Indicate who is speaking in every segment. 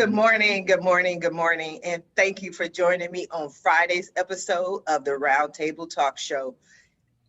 Speaker 1: Good morning, good morning, good morning, and thank you for joining me on Friday's episode of the Roundtable Talk Show.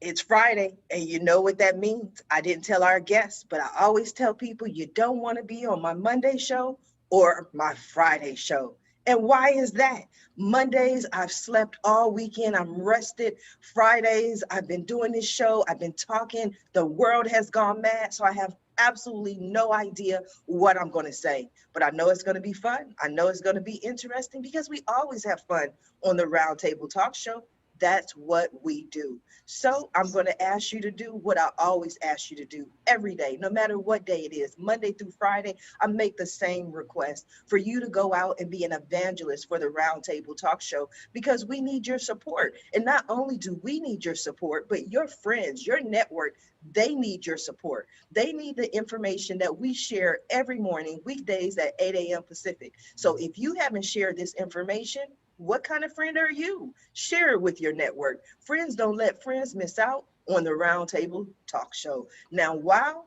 Speaker 1: It's Friday, and you know what that means. I didn't tell our guests, but I always tell people you don't want to be on my Monday show or my Friday show. And why is that? Mondays, I've slept all weekend. I'm rested. Fridays, I've been doing this show. I've been talking. The world has gone mad. So I have absolutely no idea what I'm going to say. But I know it's going to be fun. I know it's going to be interesting because we always have fun on the Roundtable Talk Show. That's what we do. So I'm going to ask you to do what I always ask you to do every day, no matter what day it is, Monday through Friday. I make the same request for you to go out and be an evangelist for the Roundtable Talk Show, because we need your support. And not only do we need your support, but your friends, your network, they need your support. They need the information that we share every morning, weekdays at 8 a.m. Pacific. So if you haven't shared this information, what kind of friend are you? Share it with your network. Friends don't let friends miss out on the Roundtable Talk Show. Now, while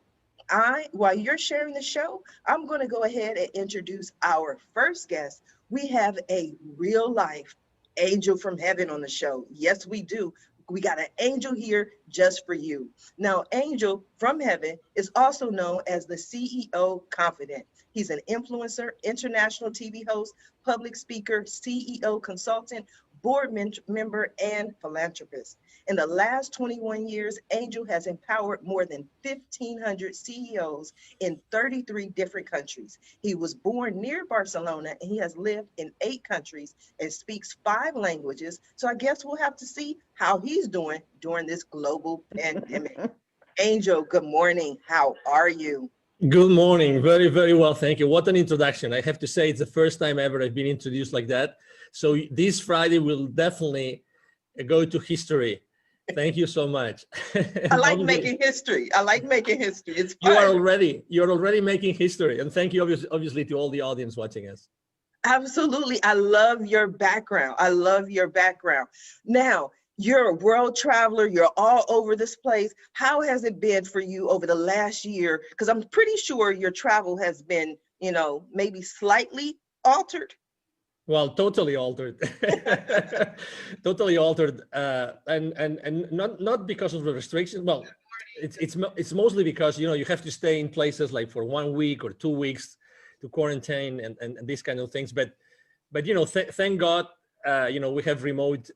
Speaker 1: you're sharing the show, I'm going to go ahead and introduce our first guest. We have a real life angel from heaven on the show. Yes, we do. We got an angel here just for you. Now, Angel from heaven is also known as the CEO Confidant. He's an influencer, international TV host, public speaker, CEO consultant, board member, and philanthropist. In the last 21 years, Angel has empowered more than 1,500 CEOs in 33 different countries. He was born near Barcelona, and he has lived in 8 countries and speaks 5 languages. So I guess we'll have to see how he's doing during this global pandemic. Angel, good morning. How are you?
Speaker 2: Good morning. Very, very well. Thank you. What an introduction. I have to say it's the first time ever I've been introduced like that. So this Friday will definitely go to history. Thank you so much.
Speaker 1: I like making history. I like making history. It's fun.
Speaker 2: You're already making history. And thank you obviously to all the audience watching us.
Speaker 1: Absolutely. I love your background. I love your background. Now, you're a world traveler. You're all over this place. How has it been for you over the last year? Because I'm pretty sure your travel has been, maybe slightly altered.
Speaker 2: Well, totally altered. Totally altered. And not because of the restrictions. Well, it's mostly because, you have to stay in places like for 1 week or 2 weeks to quarantine and these kind of things. But thank God, we have remote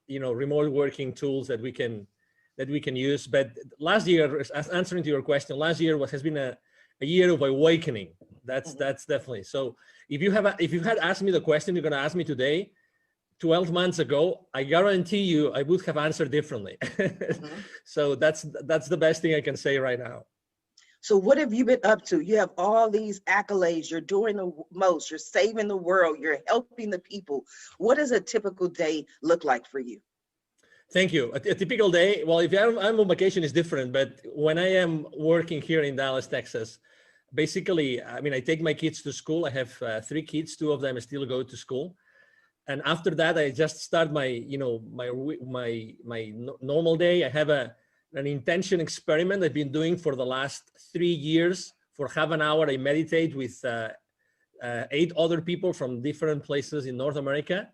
Speaker 2: working tools that we can use. But last year, as answering to your question, last year has been a year of awakening. That's definitely. So if you had asked me the question you're going to ask me today, 12 months ago, I guarantee you I would have answered differently. So that's the best thing I can say right now.
Speaker 1: So what have you been up to? You have all these accolades. You're doing the most. You're saving the world. You're helping the people. What does a typical day look like for you?
Speaker 2: Thank you. A typical day, well, if I'm on vacation, it's different. But when I am working here in Dallas, Texas, basically, I take my kids to school. I have 3 kids. 2 of them still go to school. And after that, I just start my normal day. I have an intention experiment I've been doing for the last 3 years. For half an hour, I meditate with 8 other people from different places in North America.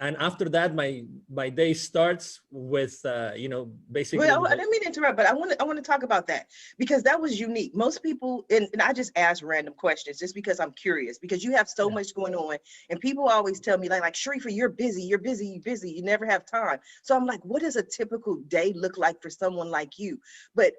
Speaker 2: And after that, my day starts with, basically.
Speaker 1: Well, I didn't mean to interrupt, but I want to talk about that, because that was unique. Most people, and I just ask random questions just because I'm curious, because you have so much going on, and people always tell me like Sharifa, you're busy, you never have time. So I'm like, what does a typical day look like for someone like you? But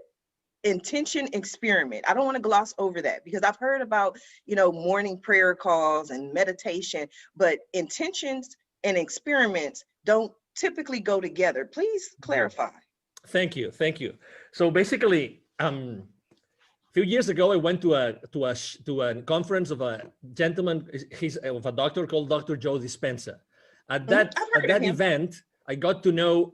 Speaker 1: intention experiment, I don't want to gloss over that, because I've heard about, morning prayer calls and meditation, but intentions and experiments don't typically go together. Please clarify.
Speaker 2: Thank you. So basically, a few years ago, I went to a conference of a gentleman. He's of a doctor called Dr. Joe Dispenza. At that event, I got to know,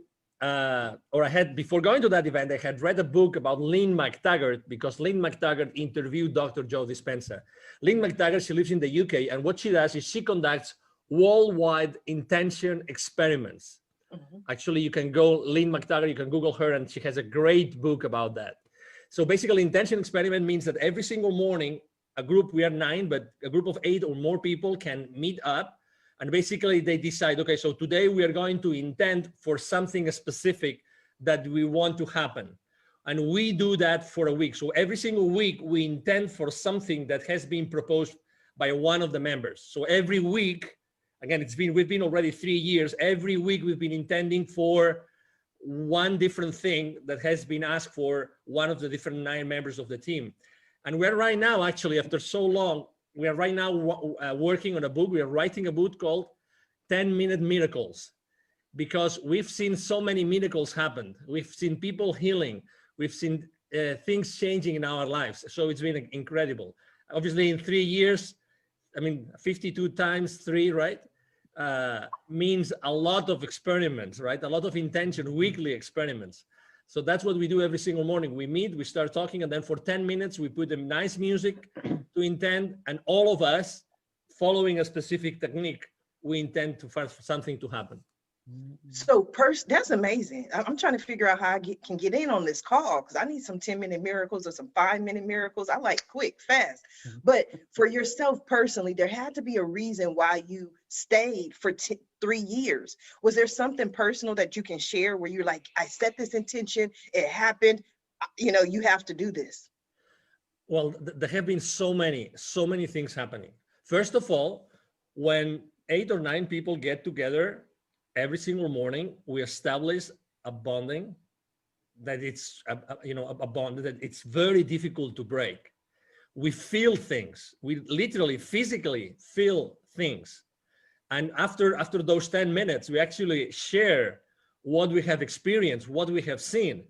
Speaker 2: before going to that event, I had read a book about Lynn McTaggart, because Lynn McTaggart interviewed Dr. Joe Dispenza. Lynn McTaggart, she lives in the UK, and what she does is she conducts worldwide intention experiments. Actually, you can go Lynn McTaggart, you can Google her, and she has a great book about that. So basically, intention experiment means that every single morning a group, we are 9, but a group of 8 or more people can meet up, and basically they decide, okay, so today we are going to intend for something specific that we want to happen. And we do that for a week. So every single week we intend for something that has been proposed by one of the members. So every week, again, we've been already 3 years. Every week we've been intending for one different thing that has been asked for one of the different 9 members of the team. And we're right now, actually, after so long, we are right now working on a book. We are writing a book called 10-Minute Miracles, because we've seen so many miracles happen. We've seen people healing. We've seen things changing in our lives. So it's been incredible. Obviously, in 3 years, I mean, 52 times 3, right? Means a lot of experiments, right? A lot of intention, weekly experiments. So that's what we do every single morning. We meet, we start talking, and then for 10 minutes, we put in nice music to intend, and all of us, following a specific technique, we intend for something to happen.
Speaker 1: So that's amazing. I'm trying to figure out how I can get in on this call, because I need some 10-minute miracles or some 5-minute miracles. I like quick, fast. But for yourself personally, there had to be a reason why you stayed for 3 years. Was there something personal that you can share where you're like, I set this intention, it happened, you have to do this?
Speaker 2: Well, there have been so many things happening. First of all, when 8 or 9 people get together every single morning, we establish a bonding that it's a bond that it's very difficult to break. We feel things. We literally physically feel things. And after those 10 minutes, we actually share what we have experienced, what we have seen.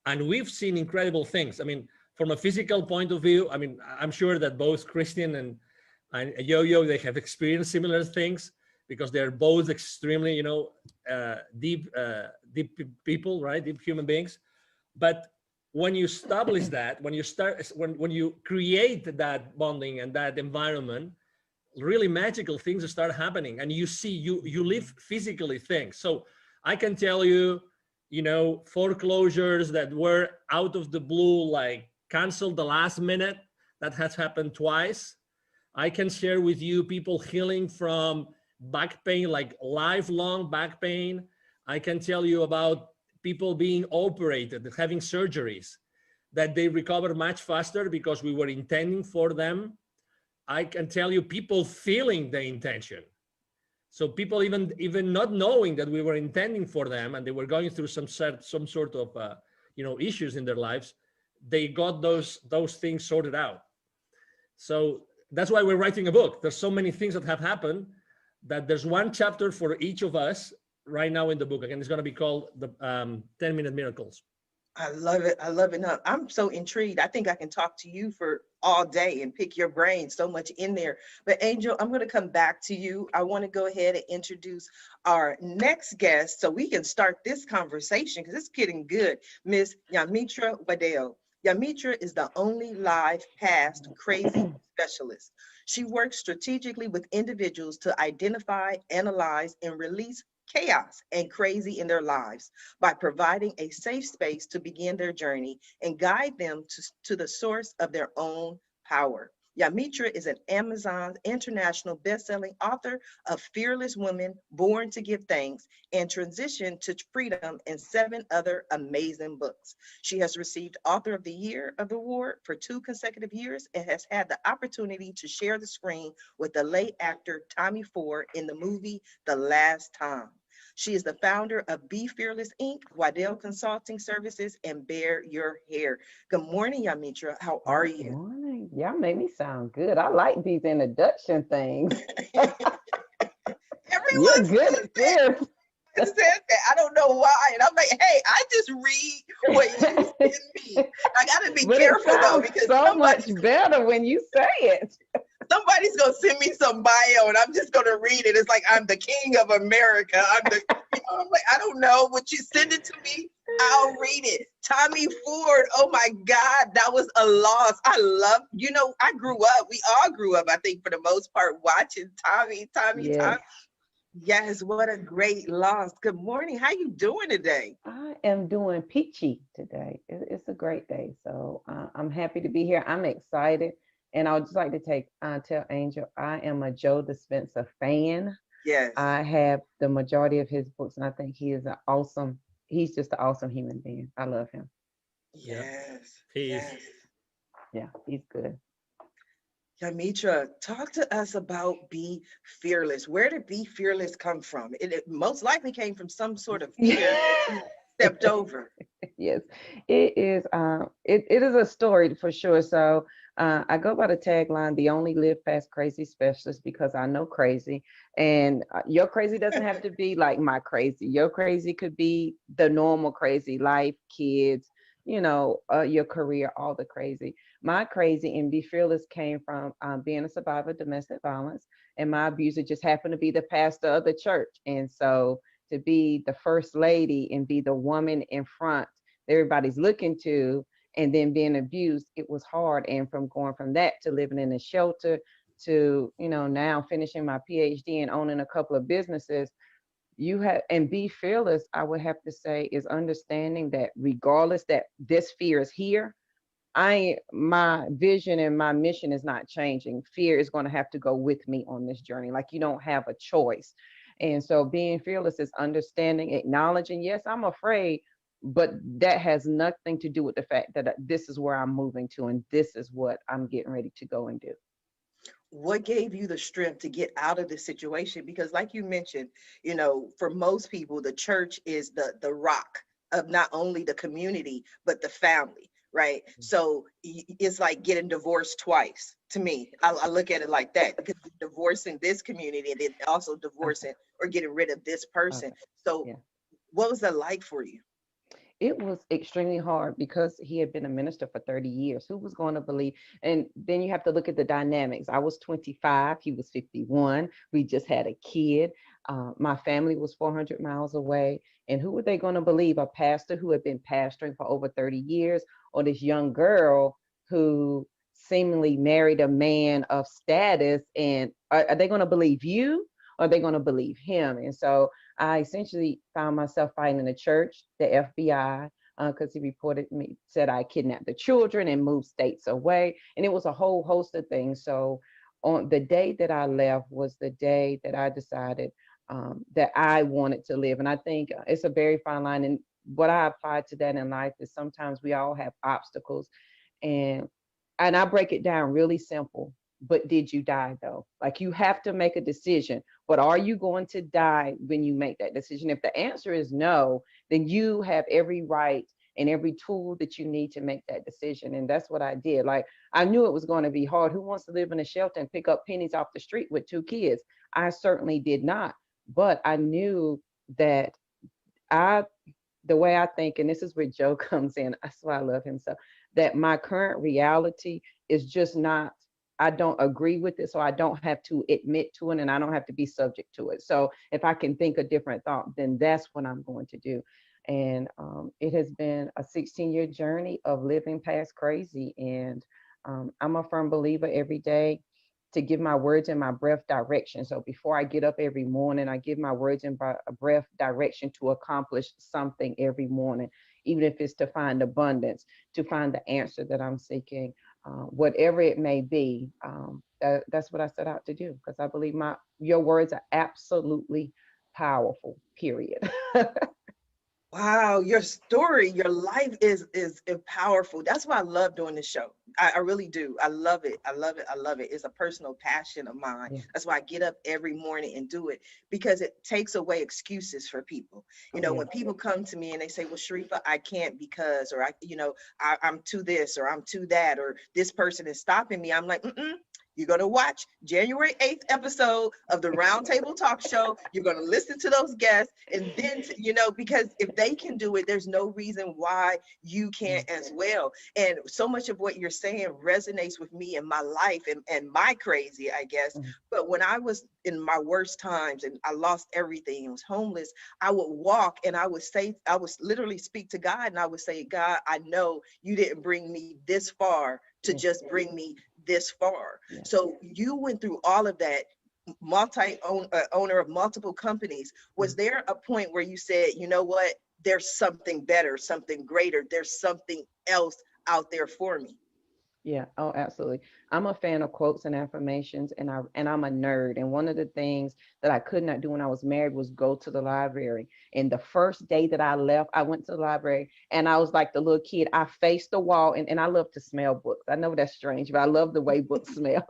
Speaker 2: And we've seen incredible things. I mean, from a physical point of view, I mean, I'm sure that both Christian and Yo-Yo, they have experienced similar things, because they're both extremely, deep people, right? Deep human beings. But when you establish that, when you create that bonding and that environment, really magical things start happening, and you live physically things. So I can tell you, foreclosures that were out of the blue, like canceled the last minute, that has happened twice. I can share with you people healing from back pain, like lifelong back pain. I can tell you about people being operated, having surgeries, that they recover much faster because we were intending for them. I can tell you people feeling the intention. So people even not knowing that we were intending for them, and they were going through some sort of issues in their lives, they got those things sorted out. So that's why we're writing a book. There's so many things that have happened that there's one chapter for each of us right now in the book. Again, it's going to be called the 10-Minute Miracles.
Speaker 1: I love it. I love it. No, I'm so intrigued. I think I can talk to you for all day and pick your brain, so much in there. But Angel, I'm going to come back to you. I want to go ahead and introduce our next guest so we can start this conversation, because it's getting good. Miss Yamitra Wadeo. Yamitra is the only live past crazy specialist. She works strategically with individuals to identify, analyze, and release chaos and crazy in their lives by providing a safe space to begin their journey and guide them to the source of their own power. Yamitra is an Amazon international best-selling author of Fearless Women, Born to Give Thanks, and Transition to Freedom, and 7 other amazing books. She has received Author of the Year award for 2 consecutive years and has had the opportunity to share the screen with the late actor Tommy Ford in the movie The Last Time. She is the founder of Be Fearless Inc., Waddell Consulting Services, and Bear Your Hair. Good morning, Yamitra. How are you?
Speaker 3: Good morning. Y'all make me sound good. I like these introduction things.
Speaker 1: Everyone
Speaker 3: good at this.
Speaker 1: said that. I don't know why. And I'm like, hey, I just read what you send me. I got to be careful, though, because
Speaker 3: so much better when you say it.
Speaker 1: Somebody's going to send me some bio and I'm just going to read it. It's like, I'm the king of America. I'm like, I don't know. Would you send it to me? I'll read it. Tommy Ford. Oh my God. That was a loss. I love, I grew up. We all grew up, I think, for the most part, watching Tommy. Yes, what a great loss. Good morning. How you doing today?
Speaker 3: I am doing peachy today. It's a great day. So I'm happy to be here. I'm excited And I would just like to tell Angel, I am a Joe Dispenza fan.
Speaker 1: Yes.
Speaker 3: I have the majority of his books, and I think he's just an awesome human being. I love him.
Speaker 2: Yeah,
Speaker 1: Yes.
Speaker 2: he is.
Speaker 1: Yes.
Speaker 3: Yeah, he's good.
Speaker 1: Yamitra, talk to us about Be Fearless. Where did Be Fearless come from? It most likely came from some sort of fear that you stepped over.
Speaker 3: Yes, it is. It is a story for sure. So I go by the tagline, "The only live past crazy specialist," because I know crazy, and your crazy doesn't have to be like my crazy. Your crazy could be the normal crazy, life, kids, your career, all the crazy. My crazy and Be Fearless came from being a survivor of domestic violence, and my abuser just happened to be the pastor of the church, and so to be the first lady and be the woman in front that everybody's looking to, and then being abused, it was hard. And from going from that to living in a shelter to, now finishing my PhD and owning a couple of businesses, you have, and Be Fearless, I would have to say, is understanding that regardless that this fear is here, my vision and my mission is not changing. Fear is going to have to go with me on this journey. Like, you don't have a choice. And so being fearless is understanding, acknowledging, yes, I'm afraid, but that has nothing to do with the fact that this is where I'm moving to and this is what I'm getting ready to go and do.
Speaker 1: What gave you the strength to get out of this situation? Because like you mentioned, for most people, the church is the rock of not only the community, but the family, right? So it's like getting divorced twice to me. I look at it like that, because you're divorcing this community and then also
Speaker 3: Okay.
Speaker 1: divorcing or getting rid of this person.
Speaker 3: Okay.
Speaker 1: So
Speaker 3: Yeah.
Speaker 1: what was that like for you?
Speaker 3: It was extremely hard because he had been a minister for 30 years. Who was going to believe? And then you have to look at the dynamics. I was 25, he was 51. We just had a kid. My family was 400 miles away. And who were they going to believe? A pastor who had been pastoring for over 30 years, or this young girl who seemingly married a man of status? And are they going to believe you? Or are they going to believe him? And so I essentially found myself fighting in the church, the FBI, because he reported me, said I kidnapped the children and moved states away. And it was a whole host of things. So on the day that I left was the day that I decided that I wanted to live. And I think it's a very fine line. And what I applied to that in life is sometimes we all have obstacles. And I break it down really simple. But did you die though? Like, you have to make a decision. But are you going to die when you make that decision? If the answer is no, then you have every right and every tool that you need to make that decision. And that's what I did. Like, I knew it was going to be hard. Who wants to live in a shelter and pick up pennies off the street with two kids? I certainly did not. But I knew that I the way I think, and this is where Joe comes in, that's why I love him so, that my current reality is just not, I don't agree with it. So I don't have to admit to it and I don't have to be subject to it. So if I can think a different thought, then that's what I'm going to do. And it has been a 16-year journey of living past crazy. And I'm a firm believer every day to give my words and my breath direction. So before I get up every morning, I give my words and breath direction to accomplish something every morning, even if it's to find abundance, to find the answer that I'm seeking, whatever it may be. That's what I set out to do, because I believe your words are absolutely powerful. Period.
Speaker 1: Wow, your story, your life is powerful. That's why I love doing this show. I really do. I love it. I love it. I love it. It's a personal passion of mine.
Speaker 3: Yeah.
Speaker 1: That's why I get up every morning and do it, because it takes away excuses for people.
Speaker 3: Oh yeah.
Speaker 1: When people come to me and they say, "Well, Sharifa, I can't because," or I'm too this or I'm too that, or this person is stopping me. I'm like, mm-mm. You're going to watch January 8th episode of the Roundtable Talk Show. You're going to listen to those guests. And then, because if they can do it, there's no reason why you can't as well. And so much of what you're saying resonates with me in my life and my crazy, I guess.
Speaker 3: Mhm.
Speaker 1: But when I was in my worst times and I lost everything and was homeless, I would walk and I would literally speak to God, and I would say, "God, I know you didn't bring me this far to
Speaker 3: Yeah.
Speaker 1: just bring me this far."
Speaker 3: Yeah.
Speaker 1: So you went through all of that, owner of multiple companies. Was there a point where you said, "You know what? There's something better, something greater. There's something else out there for me"?
Speaker 3: Yeah, oh, absolutely. I'm a fan of quotes and affirmations, and I'm a nerd. And one of the things that I could not do when I was married was go to the library. And the first day that I left, I went to the library and I was like the little kid. I faced the wall, and I love to smell books. I know that's strange, but I love the way books smell.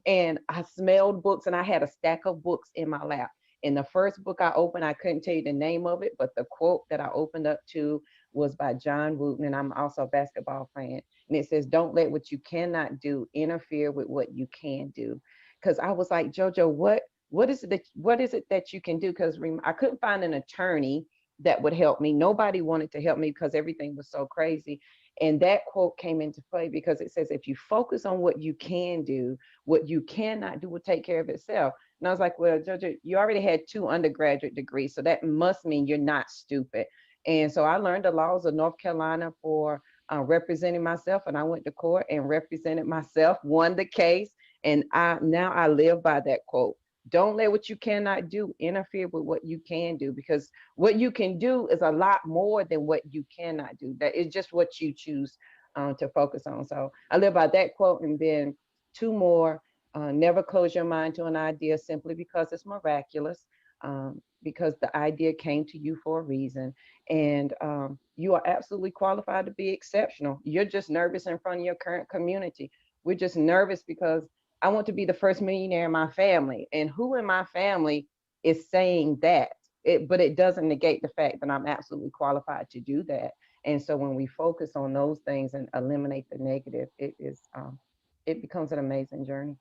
Speaker 3: And I smelled books, and I had a stack of books in my lap. And the first book I opened, I couldn't tell you the name of it, but the quote that I opened up to was by John Wooten, and I'm also a basketball fan, and it says, "Don't let what you cannot do interfere with what you can do." Because I was like, JoJo, what is it that you can do? Because I couldn't find an attorney that would help me. Nobody wanted to help me because everything was so crazy. And that quote came into play because it says, if you focus on what you can do, what you cannot do will take care of itself. And I was like, well, JoJo, you already had 2 undergraduate degrees, so that must mean you're not stupid. And so I learned the laws of North Carolina for representing myself, and I went to court and represented myself, won the case, and I live by that quote. Don't let what you cannot do interfere with what you can do, because what you can do is a lot more than what you cannot do. That is just what you choose to focus on. So I live by that quote, and then 2 more. Never close your mind to an idea simply because it's miraculous, because the idea came to you for a reason, and you are absolutely qualified to be exceptional. You're just nervous in front of your current community. We're just nervous because I want to be the first millionaire in my family, and who in my family is saying that? But it doesn't negate the fact that I'm absolutely qualified to do that. And so when we focus on those things and eliminate the negative, it becomes an amazing journey.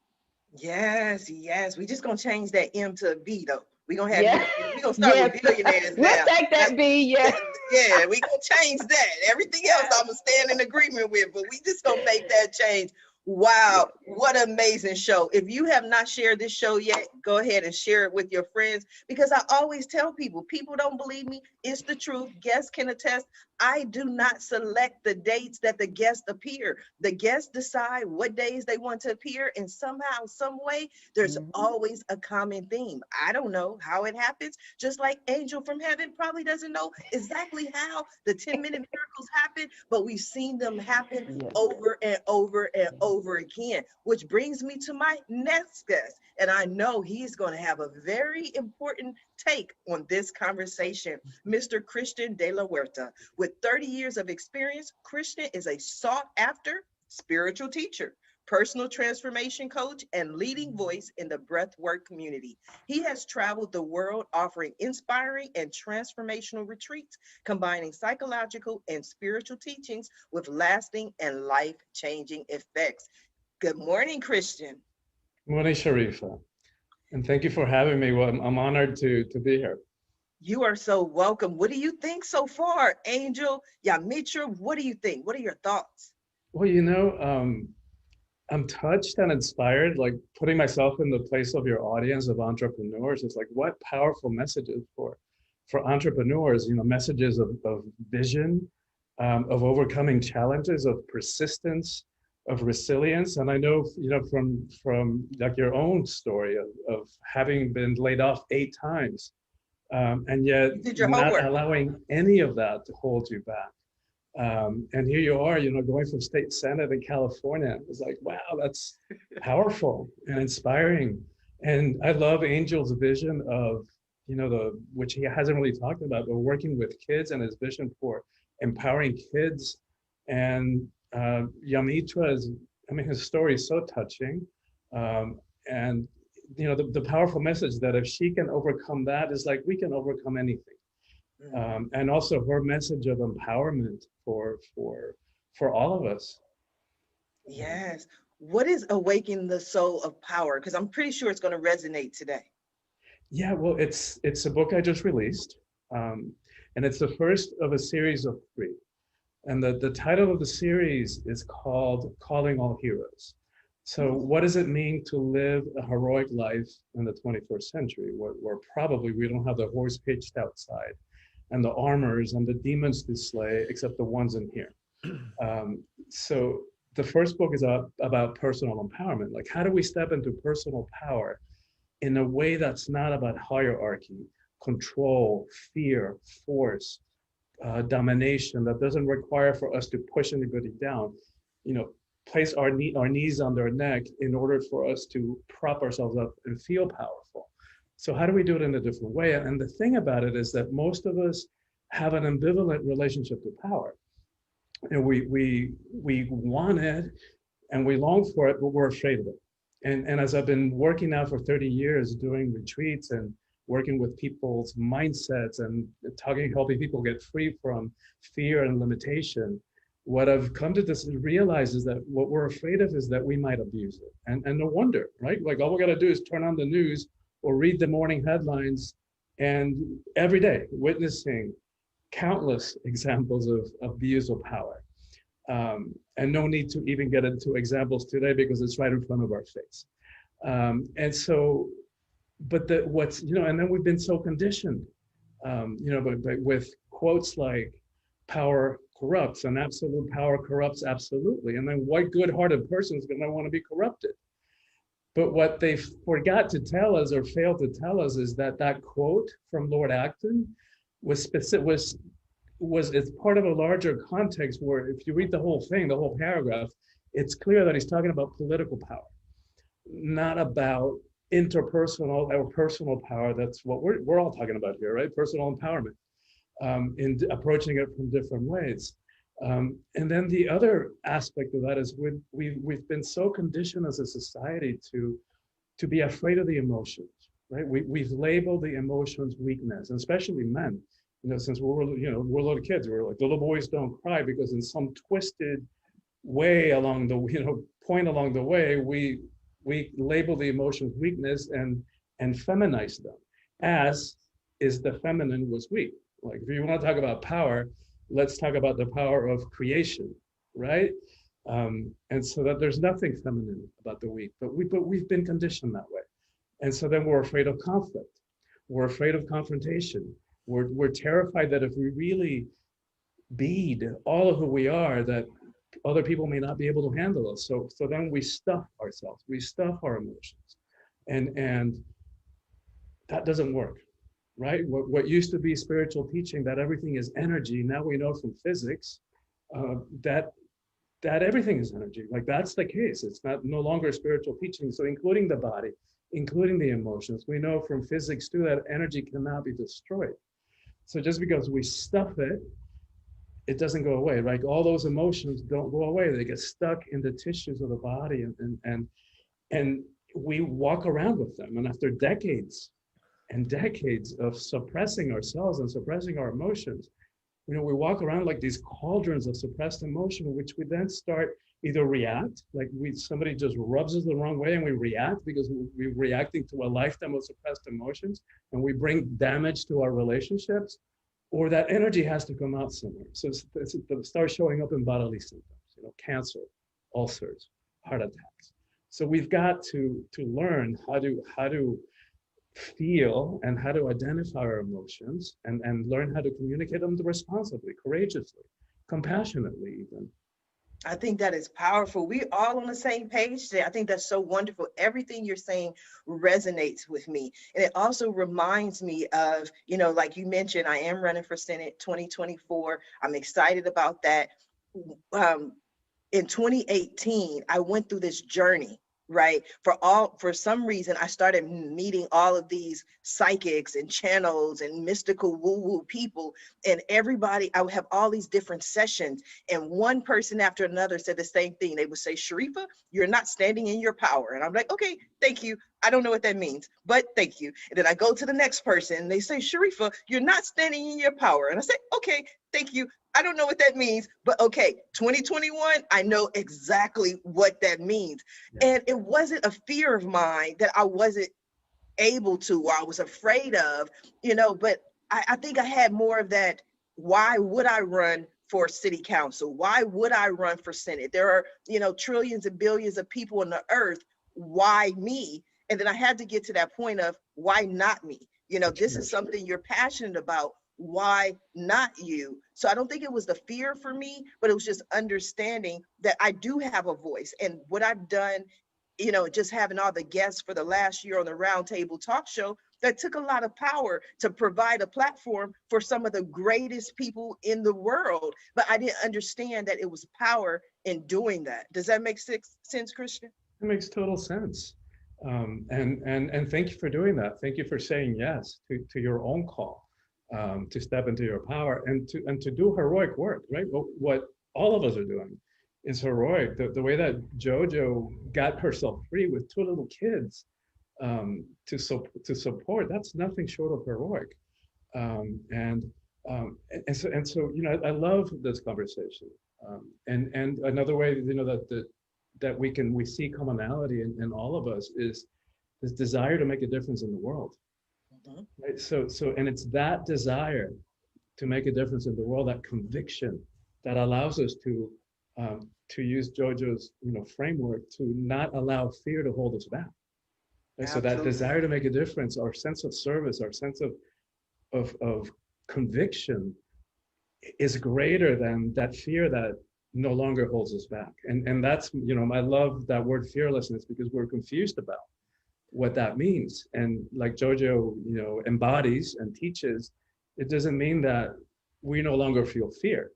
Speaker 1: Yes, yes. We just gonna change that M to a B though. We gonna have you.
Speaker 3: Yeah.
Speaker 1: We gonna start with
Speaker 3: Yes.
Speaker 1: billionaires
Speaker 3: We'll
Speaker 1: now.
Speaker 3: take
Speaker 1: That's
Speaker 3: that B. Yeah.
Speaker 1: yeah. We gonna change that. Everything else
Speaker 3: Yeah.
Speaker 1: I'm gonna stand in agreement with, but we just gonna make that change. Wow, what an amazing show. If you have not shared this show yet, go ahead and share it with your friends, because I always tell people, people don't believe me. It's the truth. Guests can attest. I do not select the dates that the guests appear. The guests decide what days they want to appear, and somehow, some way, there's
Speaker 3: Mhm.
Speaker 1: always a common theme. I don't know how it happens, just like Angel from Heaven probably doesn't know exactly how the 10-minute miracles happen, but we've seen them happen
Speaker 3: Yes.
Speaker 1: over and over and over again, which brings me to my next guest. And I know he's going to have a very important take on this conversation, Mr. Christian de la Huerta. With 30 years of experience, Christian is a sought after spiritual teacher, personal transformation coach, and leading voice in the breathwork community. He has traveled the world offering inspiring and transformational retreats, combining psychological and spiritual teachings with lasting and life-changing effects. Good morning, Christian.
Speaker 4: Morning, Sharifa, and thank you for having me. Well, I'm honored to be here.
Speaker 1: You are so welcome. What do you think so far, Angel? Yamitra, what do you think? What are your thoughts?
Speaker 4: Well, I'm touched and inspired, like putting myself in the place of your audience of entrepreneurs. It's like, what powerful messages for entrepreneurs, messages of vision, of overcoming challenges, of persistence, of resilience. And I know, from like your own story of having been laid off 8 times, and yet
Speaker 1: You did your
Speaker 4: not
Speaker 1: homework.
Speaker 4: allowing any of that to hold you back. And here you are, going from state senate in California. It's like, wow, that's powerful and inspiring. And I love Angel's vision of, which he hasn't really talked about, but working with kids and his vision for empowering kids. And Yamitra his story is so touching. And the powerful message that if she can overcome that, is like we can overcome anything. And also her message of empowerment for all of us.
Speaker 1: Yes. What is Awaken the Soul of Power? Because I'm pretty sure it's going to resonate today.
Speaker 4: Yeah, well, it's a book I just released, and it's the first of a series of 3. And the title of the series is called Calling All Heroes. So what does it mean to live a heroic life in the 21st century, where probably we don't have the horse pitched outside and the armors and the demons to slay, except the ones in here. So the first book is about personal empowerment. Like, how do we step into personal power in a way that's not about hierarchy, control, fear, force, domination, that doesn't require for us to push anybody down. place our knees on their neck in order for us to prop ourselves up and feel powerful. So how do we do it in a different way? And the thing about it is that most of us have an ambivalent relationship to power. And we want it and we long for it, but we're afraid of it. And as I've been working now for 30 years, doing retreats and working with people's mindsets and helping people get free from fear and limitation, what I've come to realize is that what we're afraid of is that we might abuse it. And no wonder, right? Like all we got to do is turn on the news or read the morning headlines, and every day witnessing countless examples of abuse of power. And no need to even get into examples today because it's right in front of our face. And so, but and then we've been so conditioned, but with quotes like power corrupts and absolute power corrupts absolutely. And then what good-hearted person is going to want to be corrupted? But what they forgot to tell us or failed to tell us is that quote from Lord Acton was it's part of a larger context where if you read the whole thing, the whole paragraph, it's clear that he's talking about political power, not about interpersonal or personal power. That's what we're all talking about here, right? Personal empowerment, in approaching it from different ways. And then the other aspect of that is we've been so conditioned as a society to be afraid of the emotions, right? We've labeled the emotions weakness, and especially men. Since we're little kids, we're like, the little boys don't cry, because in some twisted way along the point along the way, we label the emotions weakness and feminize them, as is the feminine was weak. Like if you want to talk about power, let's talk about the power of creation, right? And so that there's nothing feminine about the weak, but we've been conditioned that way. And so then we're afraid of conflict. We're afraid of confrontation. We're terrified that if we really bead all of who we are, that other people may not be able to handle us. So then we stuff ourselves, we stuff our emotions, and that doesn't work, right? What used to be spiritual teaching, that everything is energy, now we know from physics that everything is energy. Like that's the case. It's no longer spiritual teaching. So including the body, including the emotions, we know from physics too that energy cannot be destroyed. So just because we stuff it, it doesn't go away, right? All those emotions don't go away. They get stuck in the tissues of the body, and we walk around with them. And after decades and decades of suppressing ourselves and suppressing our emotions, we walk around like these cauldrons of suppressed emotion, which we then start either react, like somebody just rubs us the wrong way and we react because we're reacting to a lifetime of suppressed emotions, and we bring damage to our relationships, or that energy has to come out somewhere. So it starts showing up in bodily symptoms, cancer, ulcers, heart attacks. So we've got to learn how to feel and how to identify our emotions and learn how to communicate them responsibly, courageously, compassionately even.
Speaker 1: I think that is powerful. We're all on the same page today. I think that's so wonderful. Everything you're saying resonates with me. And it also reminds me of, like you mentioned, I am running for Senate 2024. I'm excited about that. In 2018, I went through this journey, right? For some reason, I started meeting all of these psychics and channels and mystical woo-woo people, and everybody, I would have all these different sessions, and one person after another said the same thing. They would say, Sharifa, you're not standing in your power. And I'm like, okay, thank you. I don't know what that means, but thank you. And then I go to the next person and they say, Sharifa, you're not standing in your power. And I say, okay, thank you. I don't know what that means, but okay, 2021, I know exactly what that means. Yeah. And it wasn't a fear of mine that I wasn't able to, or I was afraid of, but I think I had more of that. Why would I run for city council? Why would I run for Senate? There are, trillions and billions of people on the earth. Why me? And then I had to get to that point of why not me? This is something you're passionate about. Why not you? So I don't think it was the fear for me, but it was just understanding that I do have a voice. And what I've done, just having all the guests for the last year on the Roundtable Talk Show, that took a lot of power to provide a platform for some of the greatest people in the world. But I didn't understand that it was power in doing that. Does that make sense, Christian?
Speaker 4: It makes total sense. And thank you for doing that. Thank you for saying yes to your own call, to step into your power and to do heroic work, right? What all of us are doing is heroic. The way that JoJo got herself free with two little kids, to support, that's nothing short of heroic. And so I love this conversation. And another way that we see commonality in all of us is this desire to make a difference in the world. Mm-hmm. Right? So and it's that desire to make a difference in the world, that conviction, that allows us to use JoJo's framework to not allow fear to hold us back. Right? So that desire to make a difference, our sense of service, our sense of conviction is greater than that fear that no longer holds us back. And that's, I love that word fearlessness, because we're confused about what that means. And like JoJo, embodies and teaches, it doesn't mean that we no longer feel fear.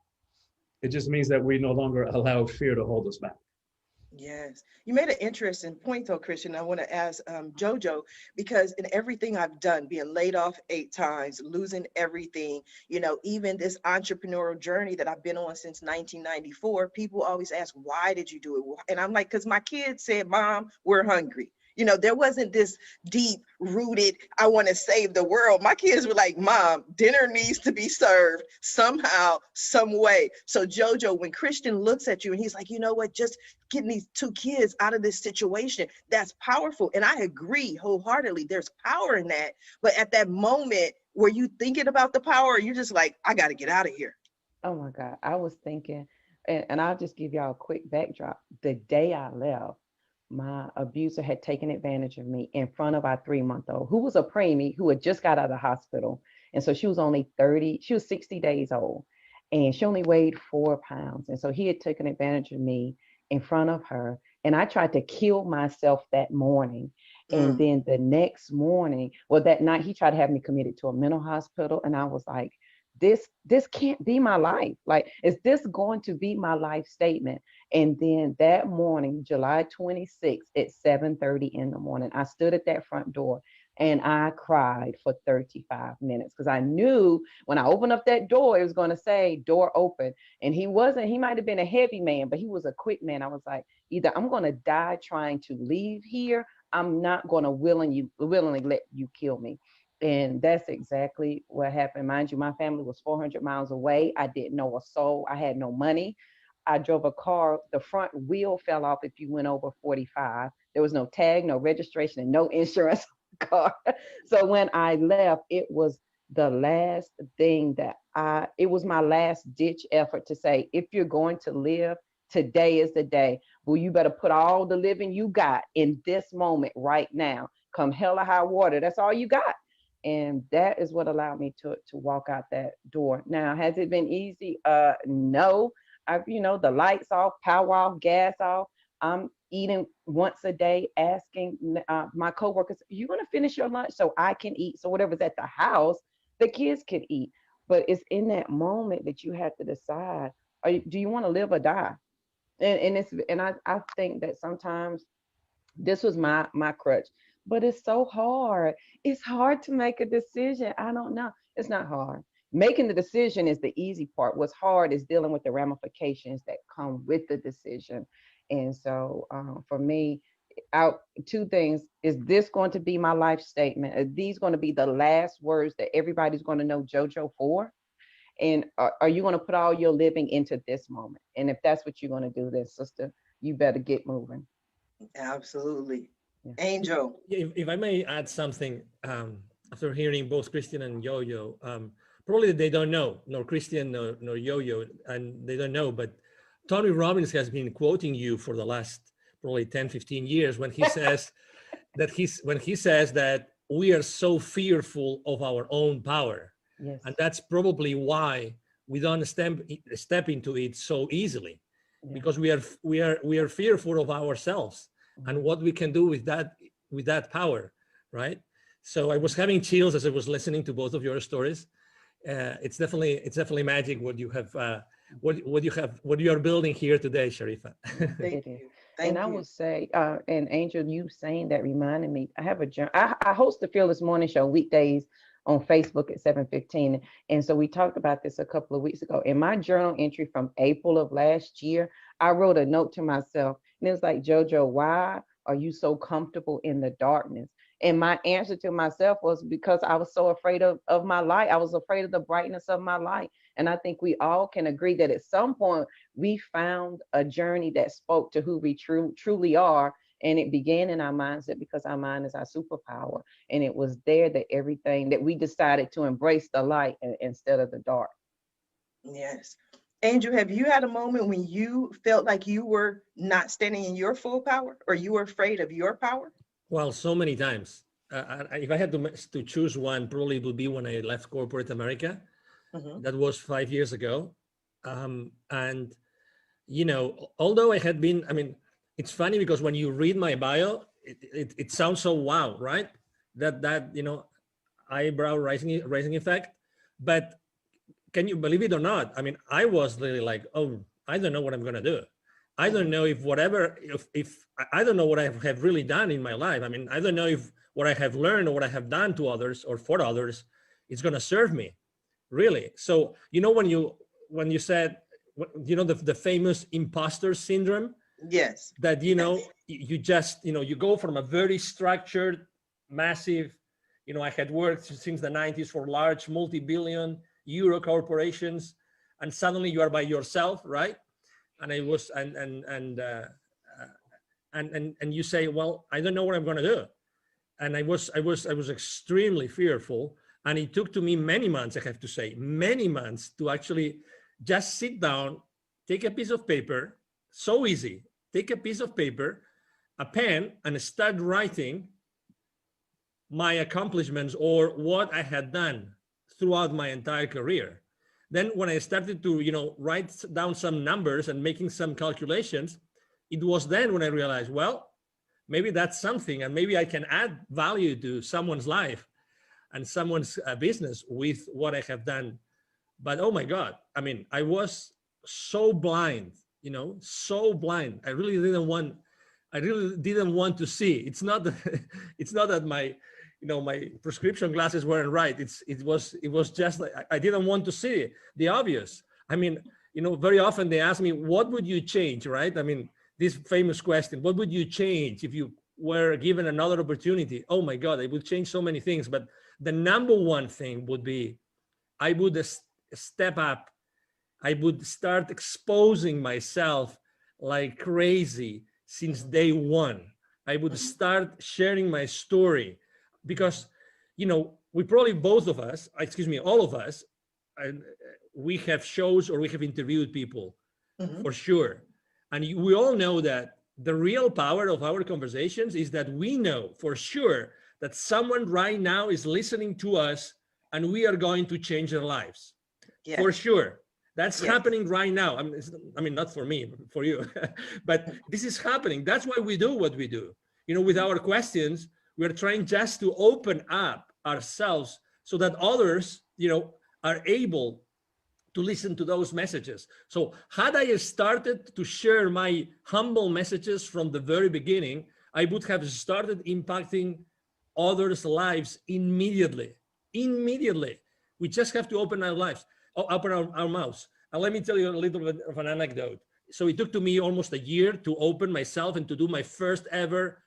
Speaker 4: It just means that we no longer allow fear to hold us back.
Speaker 1: Yes. You made an interesting point though, Christian. I want to ask JoJo, because in everything I've done, being laid off 8 times, losing everything, even this entrepreneurial journey that I've been on since 1994, people always ask, why did you do it? And I'm like, because my kids said, Mom, we're hungry. There wasn't this deep rooted, I want to save the world. My kids were like, Mom, dinner needs to be served somehow, some way. So JoJo, when Christian looks at you and he's like, you know what, just getting these 2 kids out of this situation, that's powerful. And I agree wholeheartedly, there's power in that. But at that moment, were you thinking about the power, or you just like, I got to get out of here?
Speaker 3: Oh my God, I was thinking, and I'll just give y'all a quick backdrop. The day I left, my abuser had taken advantage of me in front of our 3-month-old, who was a preemie, who had just got out of the hospital. And so she was only 60 days old, and she only weighed 4 pounds. And so he had taken advantage of me in front of her. And I tried to kill myself that morning. And then the next morning, that night, he tried to have me committed to a mental hospital. And I was like, this can't be my life. Like, is this going to be my life statement? And then that morning, July 26th at 7:30 in the morning, I stood at that front door and I cried for 35 minutes, because I knew when I opened up that door, it was going to say door open. And he might have been a heavy man, but he was a quick man. I was like, either I'm going to die trying to leave here, I'm not going to willingly let you kill me. And that's exactly what happened. Mind you, my family was 400 miles away. I didn't know a soul. I had no money. I drove a car. The front wheel fell off if you went over 45. There was no tag, no registration, and no insurance on the car. So when I left, it was the last thing it was my last ditch effort to say, if you're going to live, today is the day. Well, you better put all the living you got in this moment right now. Come hell or high water. That's all you got. And that is what allowed me to walk out that door. Now, has it been easy? No. The lights off, power off, gas off. I'm eating once a day, asking my coworkers, "You want to finish your lunch so I can eat?" So whatever's at the house, the kids can eat. But it's in that moment that you have to decide: do you want to live or die? And I think that sometimes this was my crutch. But it's so hard. It's hard to make a decision. I don't know. It's not hard. Making the decision is the easy part. What's hard is dealing with the ramifications that come with the decision. And so for me, 2 things. Is this going to be my life statement? Are these going to be the last words that everybody's going to know JoJo for? And are you going to put all your living into this moment? And if that's what you're going to do, then sister, you better get moving.
Speaker 1: Absolutely. Angel.
Speaker 2: If I may add something, after hearing both Christian and Yo-Yo, probably they don't know, nor Christian nor Yo-Yo, and they don't know, but Tony Robbins has been quoting you for the last probably 10, 15 years when he says that we are so fearful of our own power.
Speaker 3: Yes.
Speaker 2: And that's probably why we don't step into it so easily, because we are fearful of ourselves and what we can do with that power, right? So I was having chills as I was listening to both of your stories. It's definitely magic what you have what you are building here today, Sharifa.
Speaker 1: Thank
Speaker 3: It is.
Speaker 1: you.
Speaker 3: And
Speaker 1: Thank
Speaker 3: I
Speaker 1: you.
Speaker 3: would say, and Angel, you saying that reminded me, I have a journal. I host the Fearless Morning Show weekdays on Facebook at 7:15. And so we talked about this a couple of weeks ago. In my journal entry from April of last year, I wrote a note to myself, and it was like, JoJo, why are you so comfortable in the darkness? And my answer to myself was because I was so afraid of my light. I was afraid of the brightness of my light. And I think we all can agree that at some point we found a journey that spoke to who we truly are. And it began in our mindset because our mind is our superpower. And it was there that everything that we decided to embrace the light instead of the dark.
Speaker 1: Yes. Angel, have you had a moment when you felt like you were not standing in your full power or you were afraid of your power?
Speaker 2: Well, so many times. If I had to choose one, probably it would be when I left corporate America.
Speaker 1: Mhm.
Speaker 2: That was 5 years ago. And, although I had been, I mean, it's funny because when you read my bio, it sounds so wow, right? That eyebrow raising effect. But can you believe it or not? I mean, I was really like, oh, I don't know what I'm going to do. I don't know if I don't know what I have really done in my life. I mean, I don't know if what I have learned or what I have done to others or for others is going to serve me, really. So, when you said, the famous imposter syndrome,
Speaker 1: Yes.
Speaker 2: that,
Speaker 1: Yes.
Speaker 2: you just, you go from a very structured, massive, I had worked since the 90s for large multi-billion euro corporations, and suddenly you are by yourself, right? And I was, and you say, well, I don't know what I'm going to do. And I was extremely fearful. And it took to me many months, I have to say, many months to actually just sit down, take a piece of paper, so easy, take a piece of paper, a pen, and start writing my accomplishments or what I had done throughout my entire career. Then when I started to, write down some numbers and making some calculations, it was then when I realized, well, maybe that's something, and maybe I can add value to someone's life and someone's business with what I have done. But oh my God, I mean, I was so blind, so blind. I really didn't want to see. It's not that, it's not that my prescription glasses weren't right. It was just like I didn't want to see the obvious. I mean, very often they ask me, what would you change, right? I mean, this famous question, what would you change if you were given another opportunity? Oh my God, I would change so many things. But the number one thing would be, I would step up. I would start exposing myself like crazy since day one. I would start sharing my story because, we probably all of us, we have shows or we have interviewed people
Speaker 1: Mhm.
Speaker 2: for sure. And we all know that the real power of our conversations is that we know for sure that someone right now is listening to us and we are going to change their lives.
Speaker 1: Yes.
Speaker 2: For sure. That's
Speaker 1: Yes.
Speaker 2: happening right now. I mean, not for me, for you, but this is happening. That's why we do what we do. With our questions, we're trying just to open up ourselves so that others, are able to listen to those messages. So had I started to share my humble messages from the very beginning, I would have started impacting others' lives immediately. Immediately. We just have to open our lives, open our mouths. And let me tell you a little bit of an anecdote. So it took to me almost a year to open myself and to do my first ever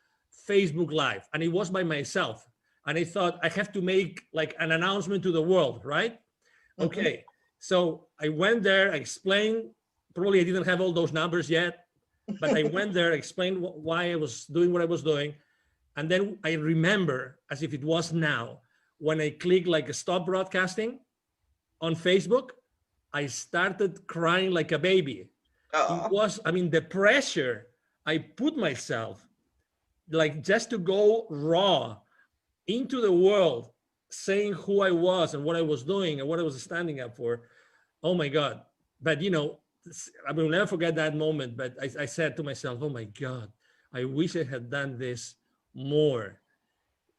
Speaker 2: Facebook Live. And it was by myself. And I thought I have to make like an announcement to the world, right? Okay. So I went there, I explained, probably I didn't have all those numbers yet, but I went there, explained why I was doing what I was doing. And then I remember, as if it was now, when I clicked like stop broadcasting on Facebook, I started crying like a baby. It was, the pressure I put myself, like just to go raw into the world, saying who I was and what I was doing and what I was standing up for. Oh my God. But I will never forget that moment. But I said to myself, oh my God, I wish I had done this more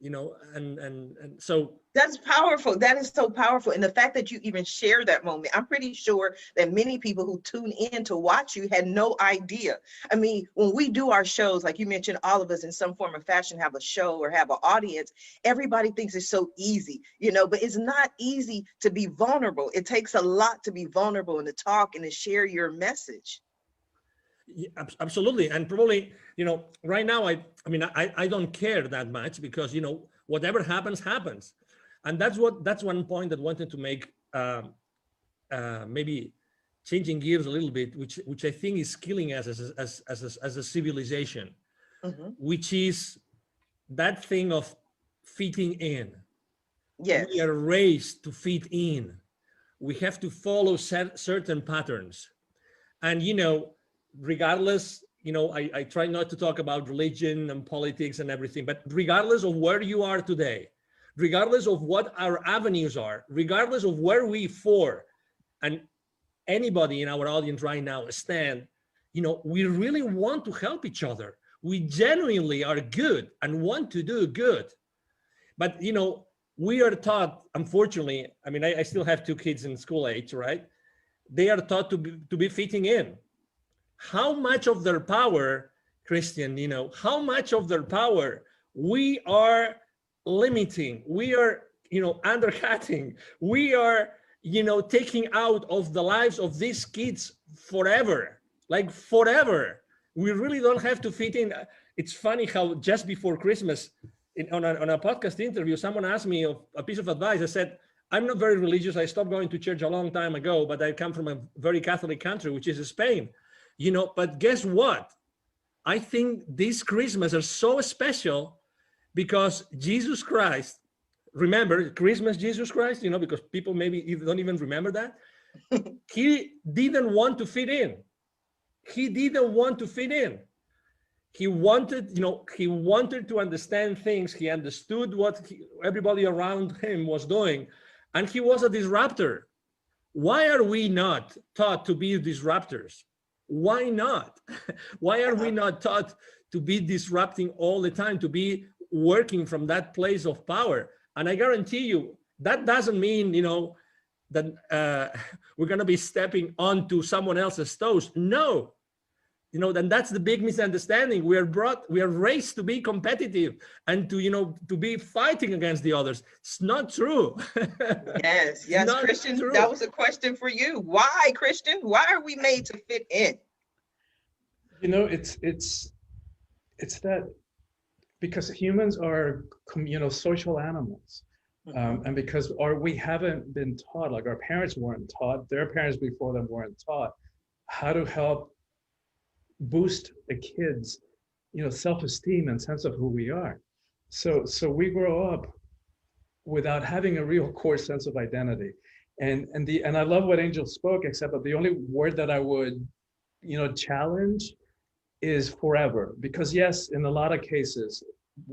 Speaker 2: and so
Speaker 1: That's powerful. That is so powerful. And the fact that you even share that moment, I'm pretty sure that many people who tune in to watch you had no idea. I mean, when we do our shows, like you mentioned, all of us in some form or fashion have a show or have an audience, everybody thinks it's so easy, but it's not easy to be vulnerable. It takes a lot to be vulnerable and to talk and to share your message.
Speaker 2: yeah, absolutely. And probably, right now, I don't care that much because, whatever happens. And that's one point that I wanted to make, maybe changing gears a little bit, which I think is killing us as a civilization, which is that thing of fitting in.
Speaker 1: Yes.
Speaker 2: We are raised to fit in. We have to follow certain patterns. And, regardless, I try not to talk about religion and politics and everything, but regardless of where you are today, regardless of what our avenues are, regardless of where we for, and anybody in our audience right now stand, we really want to help each other. We genuinely are good and want to do good. But, we are taught, unfortunately, I still have 2 kids in school age, right? They are taught to be fitting in. How much of their power, Christian, how much of their power we are limiting, we are, undercutting, we are, taking out of the lives of these kids forever, like forever. We really don't have to fit in. It's funny how just before Christmas, on a podcast interview, someone asked me a piece of advice. I said, I'm not very religious. I stopped going to church a long time ago, but I come from a very Catholic country, which is Spain. But guess what? I think these Christmas are so special because Jesus Christ, remember Christmas, Jesus Christ, because people maybe don't even remember that. He didn't want to fit in. He didn't want to fit in. He wanted, he wanted to understand things. He understood what everybody around him was doing, and he was a disruptor. Why are we not taught to be disruptors? Why not? Why are we not taught to be disrupting all the time, to be working from that place of power? And I guarantee you, that doesn't mean, that we're going to be stepping onto someone else's toes. No. Then that's the big misunderstanding. We are raised to be competitive and to be fighting against the others. It's not true.
Speaker 1: Yes, Christian, true. That was a question for you. Why, Christian? Why are we made to fit in?
Speaker 4: It's that because humans are, social animals. And because we haven't been taught, like our parents weren't taught, their parents before them weren't taught how to help boost a kid's self-esteem and sense of who we are. So we grow up without having a real core sense of identity. And I love what Angel spoke, except that the only word that I would challenge is forever. Because yes, in a lot of cases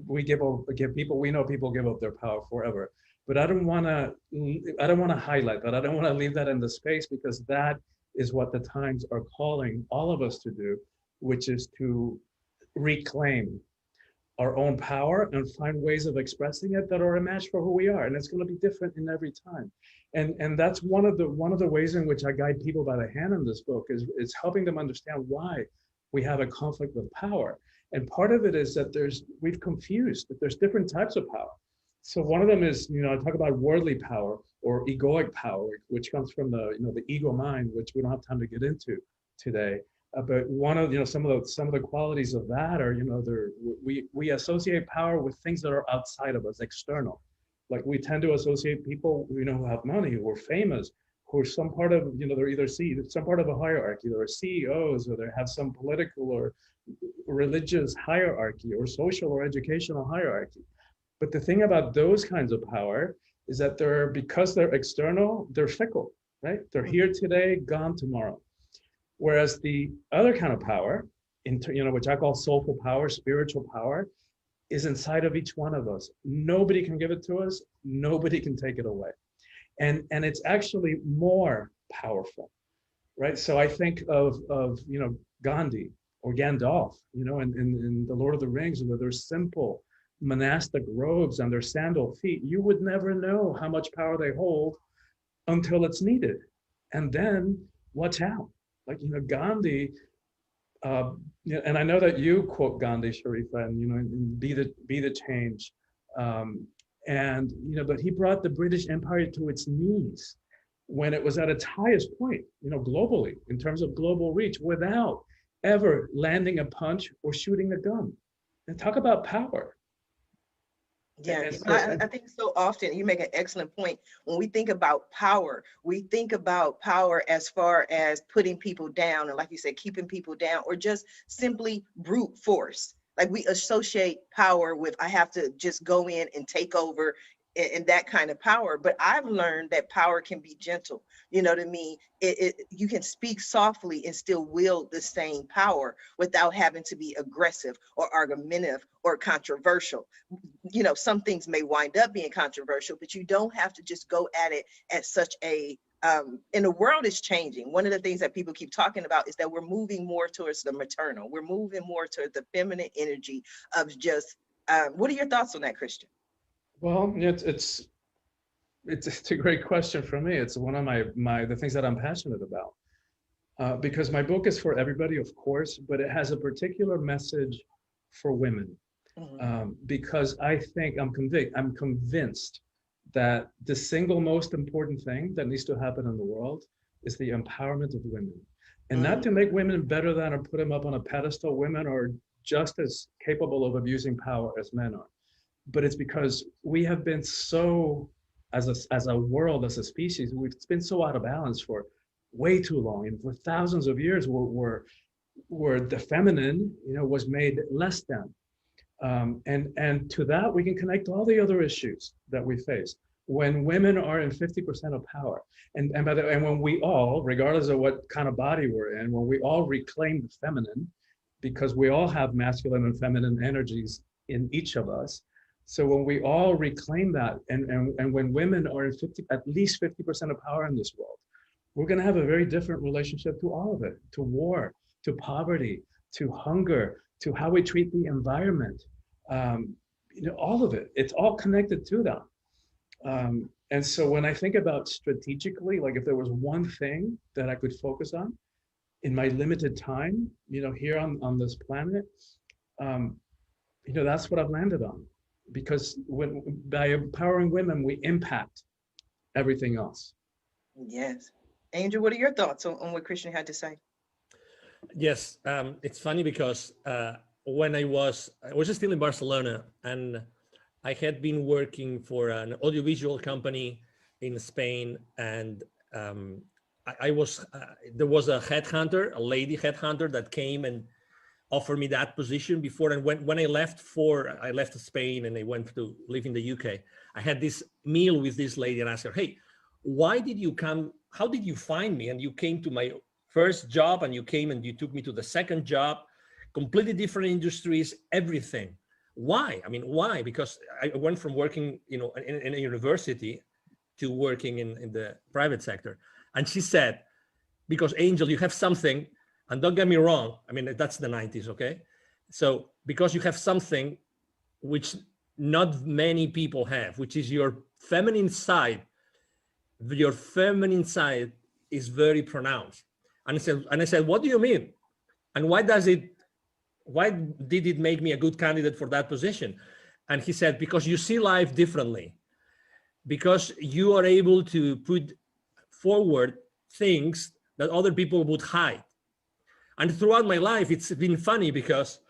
Speaker 4: we we know people give up their power forever. But I don't want to highlight that. I don't want to leave that in the space, because that is what the times are calling all of us to do, which is to reclaim our own power and find ways of expressing it that are a match for who we are. And it's going to be different in every time. And that's one of the ways in which I guide people by the hand in this book is helping them understand why we have a conflict with power. And part of it is that we've confused that there's different types of power. So one of them is, I talk about worldly power or egoic power, which comes from the ego mind, which we don't have time to get into today. But one of some of the qualities of that are we associate power with things that are outside of us, external. Like we tend to associate people who have money, who are famous, who are some part of they're either some part of a hierarchy. They're CEOs, or they have some political or religious hierarchy, or social or educational hierarchy. But the thing about those kinds of power is that because they're external, they're fickle, right? They're here today, gone tomorrow. Whereas the other kind of power, which I call soulful power, spiritual power, is inside of each one of us. Nobody can give it to us. Nobody can take it away. And it's actually more powerful, right? So I think of Gandhi or Gandalf, in The Lord of the Rings, where they're simple, monastic robes and their sandal feet, you would never know how much power they hold until it's needed. And then watch out. Like, Gandhi, and I know that you quote Gandhi, Sharifa, and be the change. And but he brought the British Empire to its knees when it was at its highest point, globally, in terms of global reach, without ever landing a punch or shooting a gun. And talk about power.
Speaker 1: Yeah, I think so often you make an excellent point. When we think about power, we think about power as far as putting people down, and like you said, keeping people down, or just simply brute force. Like we associate power with I have to just go in and take over and that kind of power. But I've learned that power can be gentle. You know what I mean? You can speak softly and still wield the same power without having to be aggressive or argumentative or controversial. Some things may wind up being controversial, but you don't have to just go at it at such a and the world is changing. One of the things that people keep talking about is that we're moving more towards the maternal. We're moving more towards the feminine energy of just, what are your thoughts on that, Christian?
Speaker 4: Well, it's a great question for me. It's one of the things that I'm passionate about, because my book is for everybody, of course, but it has a particular message for women, because I'm convinced that the single most important thing that needs to happen in the world is the empowerment of women, and not to make women better than or put them up on a pedestal. Women are just as capable of abusing power as men are. But it's because we have been so, as a world, as a species, we've been so out of balance for way too long. And for thousands of years, where the feminine, was made less than. And to that, we can connect all the other issues that we face. When women are in 50% of power, and when we all, regardless of what kind of body we're in, when we all reclaim the feminine, because we all have masculine and feminine energies in each of us. So when we all reclaim that, and when women are in at least 50% of power in this world, we're going to have a very different relationship to all of it, to war, to poverty, to hunger, to how we treat the environment, all of it. It's all connected to that. And so when I think about strategically, like if there was one thing that I could focus on in my limited time, here on this planet, that's what I've landed on. Because by empowering women, we impact everything else.
Speaker 1: Yes. Angel, what are your thoughts on what Christian had to say?
Speaker 2: Yes, it's funny because when I was still in Barcelona, and I had been working for an audiovisual company in Spain, and there was a headhunter, a lady headhunter that came and offered me that position before. And when I left Spain and I went to live in the UK, I had this meal with this lady and asked her, hey, why did you come? How did you find me? And you came to my first job, and you came and you took me to the second job, completely different industries, everything. Why? I mean, why? Because I went from working, in a university to working in the private sector. And she said, because Angel, you have something. And don't get me wrong, I mean, that's the 90s, okay? So because you have something which not many people have, which is your feminine side is very pronounced. And I said, what do you mean? And why did it make me a good candidate for that position? And he said, because you see life differently, because you are able to put forward things that other people would hide. And throughout my life, it's been funny because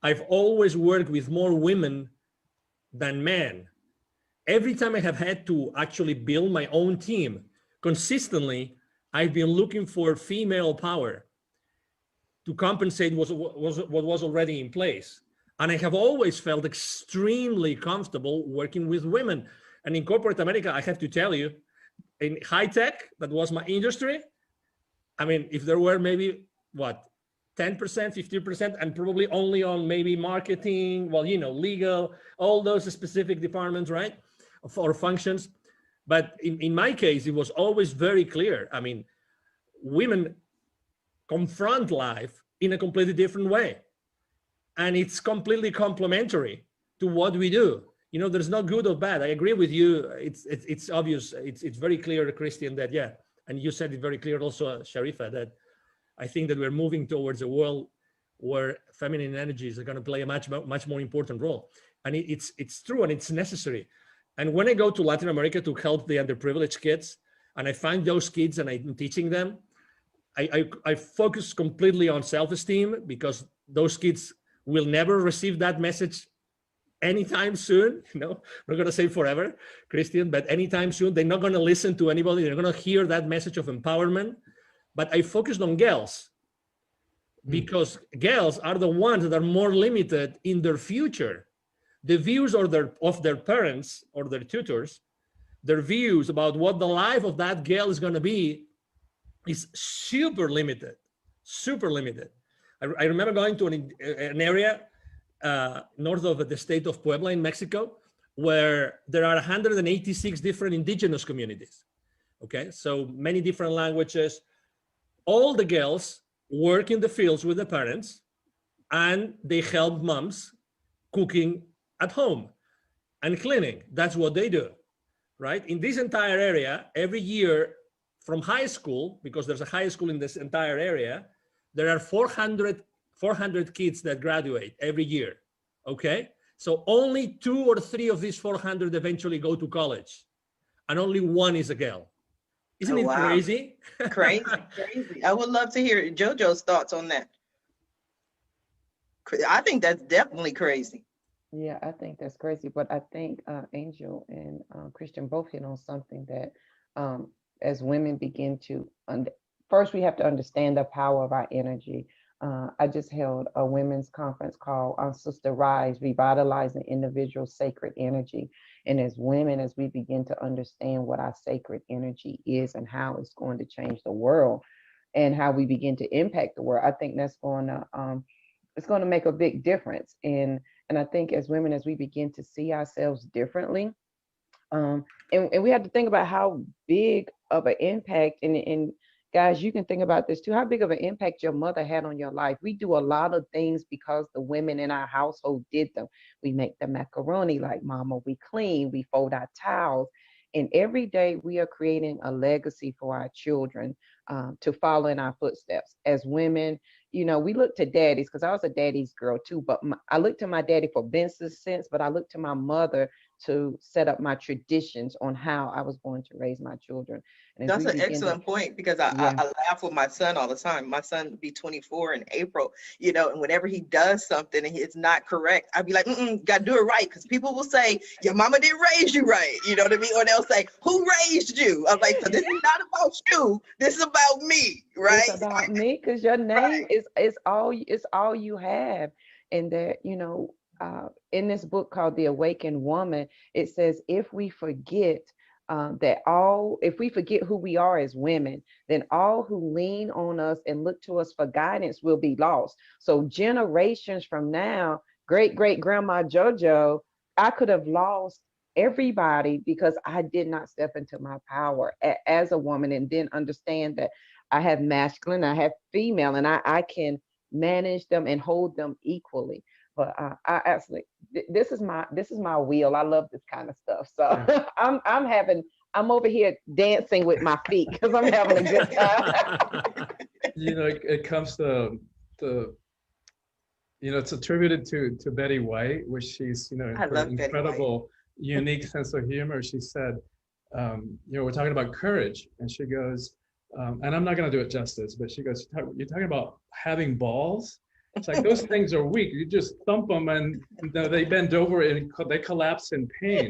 Speaker 2: I've always worked with more women than men. Every time I have had to actually build my own team, consistently, I've been looking for female power to compensate what was already in place. And I have always felt extremely comfortable working with women. And in corporate America, I have to tell you, in high tech, that was my industry. I mean, if there were maybe, 10%, 15%, and probably only on maybe marketing, legal, all those specific departments, right? Or functions. But in my case, it was always very clear. I mean, women confront life in a completely different way. And it's completely complementary to what we do. You know, there's no good or bad. I agree with you. It's obvious. It's very clear, Christian, that yeah, and you said it very clear also, Sharifa, that I think that we're moving towards a world where feminine energies are going to play a much more important role, and it's true and it's necessary. And when I go to Latin America to help the underprivileged kids, and I find those kids and I'm teaching them, I focus completely on self-esteem, because those kids will never receive that message anytime soon. You know, I'm not going to say forever, Christian, but anytime soon. They're not going to listen to anybody. They're going to hear that message of empowerment. But I focused on girls, because girls are the ones that are more limited in their future. The views of their parents or their tutors, their views about what the life of that girl is going to be is super limited, super limited. I remember going to an area north of the state of Puebla in Mexico, where there are 186 different indigenous communities. Okay, so many different languages. All the girls work in the fields with the parents, and they help moms cooking at home and cleaning. That's what they do, right? In this entire area, every year from high school, because there's a high school in this entire area, there are 400 kids that graduate every year, okay? So only 2 or 3 of these 400 eventually go to college, and only 1 is a girl. Isn't it crazy?
Speaker 1: Crazy, crazy. I would love to hear JoJo's thoughts on that. I think that's definitely crazy.
Speaker 3: Yeah, I think that's crazy. But I think Angel and Christian both hit on something that as women begin to, first we have to understand the power of our energy. I just held a women's conference called Sister Rise, Revitalizing Individual Sacred Energy. And as women, as we begin to understand what our sacred energy is and how it's going to change the world and how we begin to impact the world, I think that's going to, it's going to make a big difference. And I think as women, as we begin to see ourselves differently, and we have to think about how big of an impact, and guys, you can think about this too, how big of an impact your mother had on your life. We do a lot of things because the women in our household did them. We make the macaroni like mama, we clean, we fold our towels. And every day we are creating a legacy for our children to follow in our footsteps. As women, you know, we look to daddies, because I was a daddy's girl too, but I looked to my daddy for business sense, but I looked to my mother to set up my traditions on how I was going to raise my children. And
Speaker 1: that's an excellent point, because I laugh with my son all the time. My son will be 24 in April, you know, and whenever he does something and it's not correct, I'd be like, got to do it right. Because people will say, your mama didn't raise you right. You know what I mean? Or they'll say, who raised you? I'm like, so this is not about you. This is about me, right?
Speaker 3: It's about me, because your name is all you have. And that, you know, in this book called The Awakened Woman, it says, if we forget if we forget who we are as women, then all who lean on us and look to us for guidance will be lost. So generations from now, great grandma JoJo, I could have lost everybody because I did not step into my power as a woman, and then understand that I have masculine, I have female, and I can manage them and hold them equally. But I absolutely, this is my wheel. I love this kind of stuff. So I'm over here dancing with my feet because I'm having a good time.
Speaker 4: You know, it comes to you know, it's attributed to Betty White, which she's, you know, her incredible, unique sense of humor. She said, you know, we're talking about courage, and she goes, and I'm not going to do it justice, but she goes, you're talking about having balls. It's like, those things are weak. You just thump them and they bend over and they collapse in pain.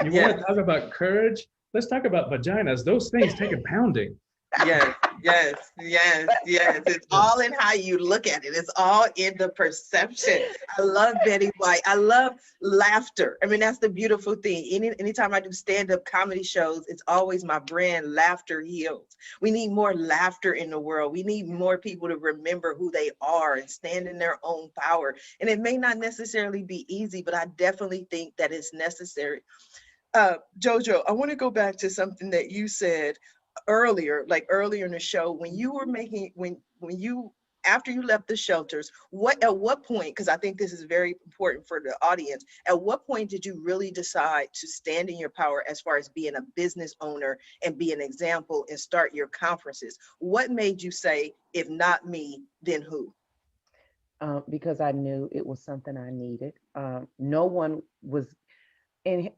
Speaker 4: You want to talk about courage? Let's talk about vaginas. Those things take a pounding.
Speaker 1: Yes. It's all in how you look at it. It's all in the perception. I love Betty White. I love laughter. I mean, that's the beautiful thing. Anytime I do stand-up comedy shows, it's always my brand, Laughter Heals. We need more laughter in the world. We need more people to remember who they are and stand in their own power. And it may not necessarily be easy, but I definitely think that it's necessary. JoJo, I want to go back to something that you said earlier in the show, when you were making, when you after you left the shelters, at what point, because I think this is very important for the audience, at what point did you really decide to stand in your power as far as being a business owner and be an example and start your conferences? What made you say, if not me, then who?
Speaker 3: Because I knew it was something I needed. No one was, and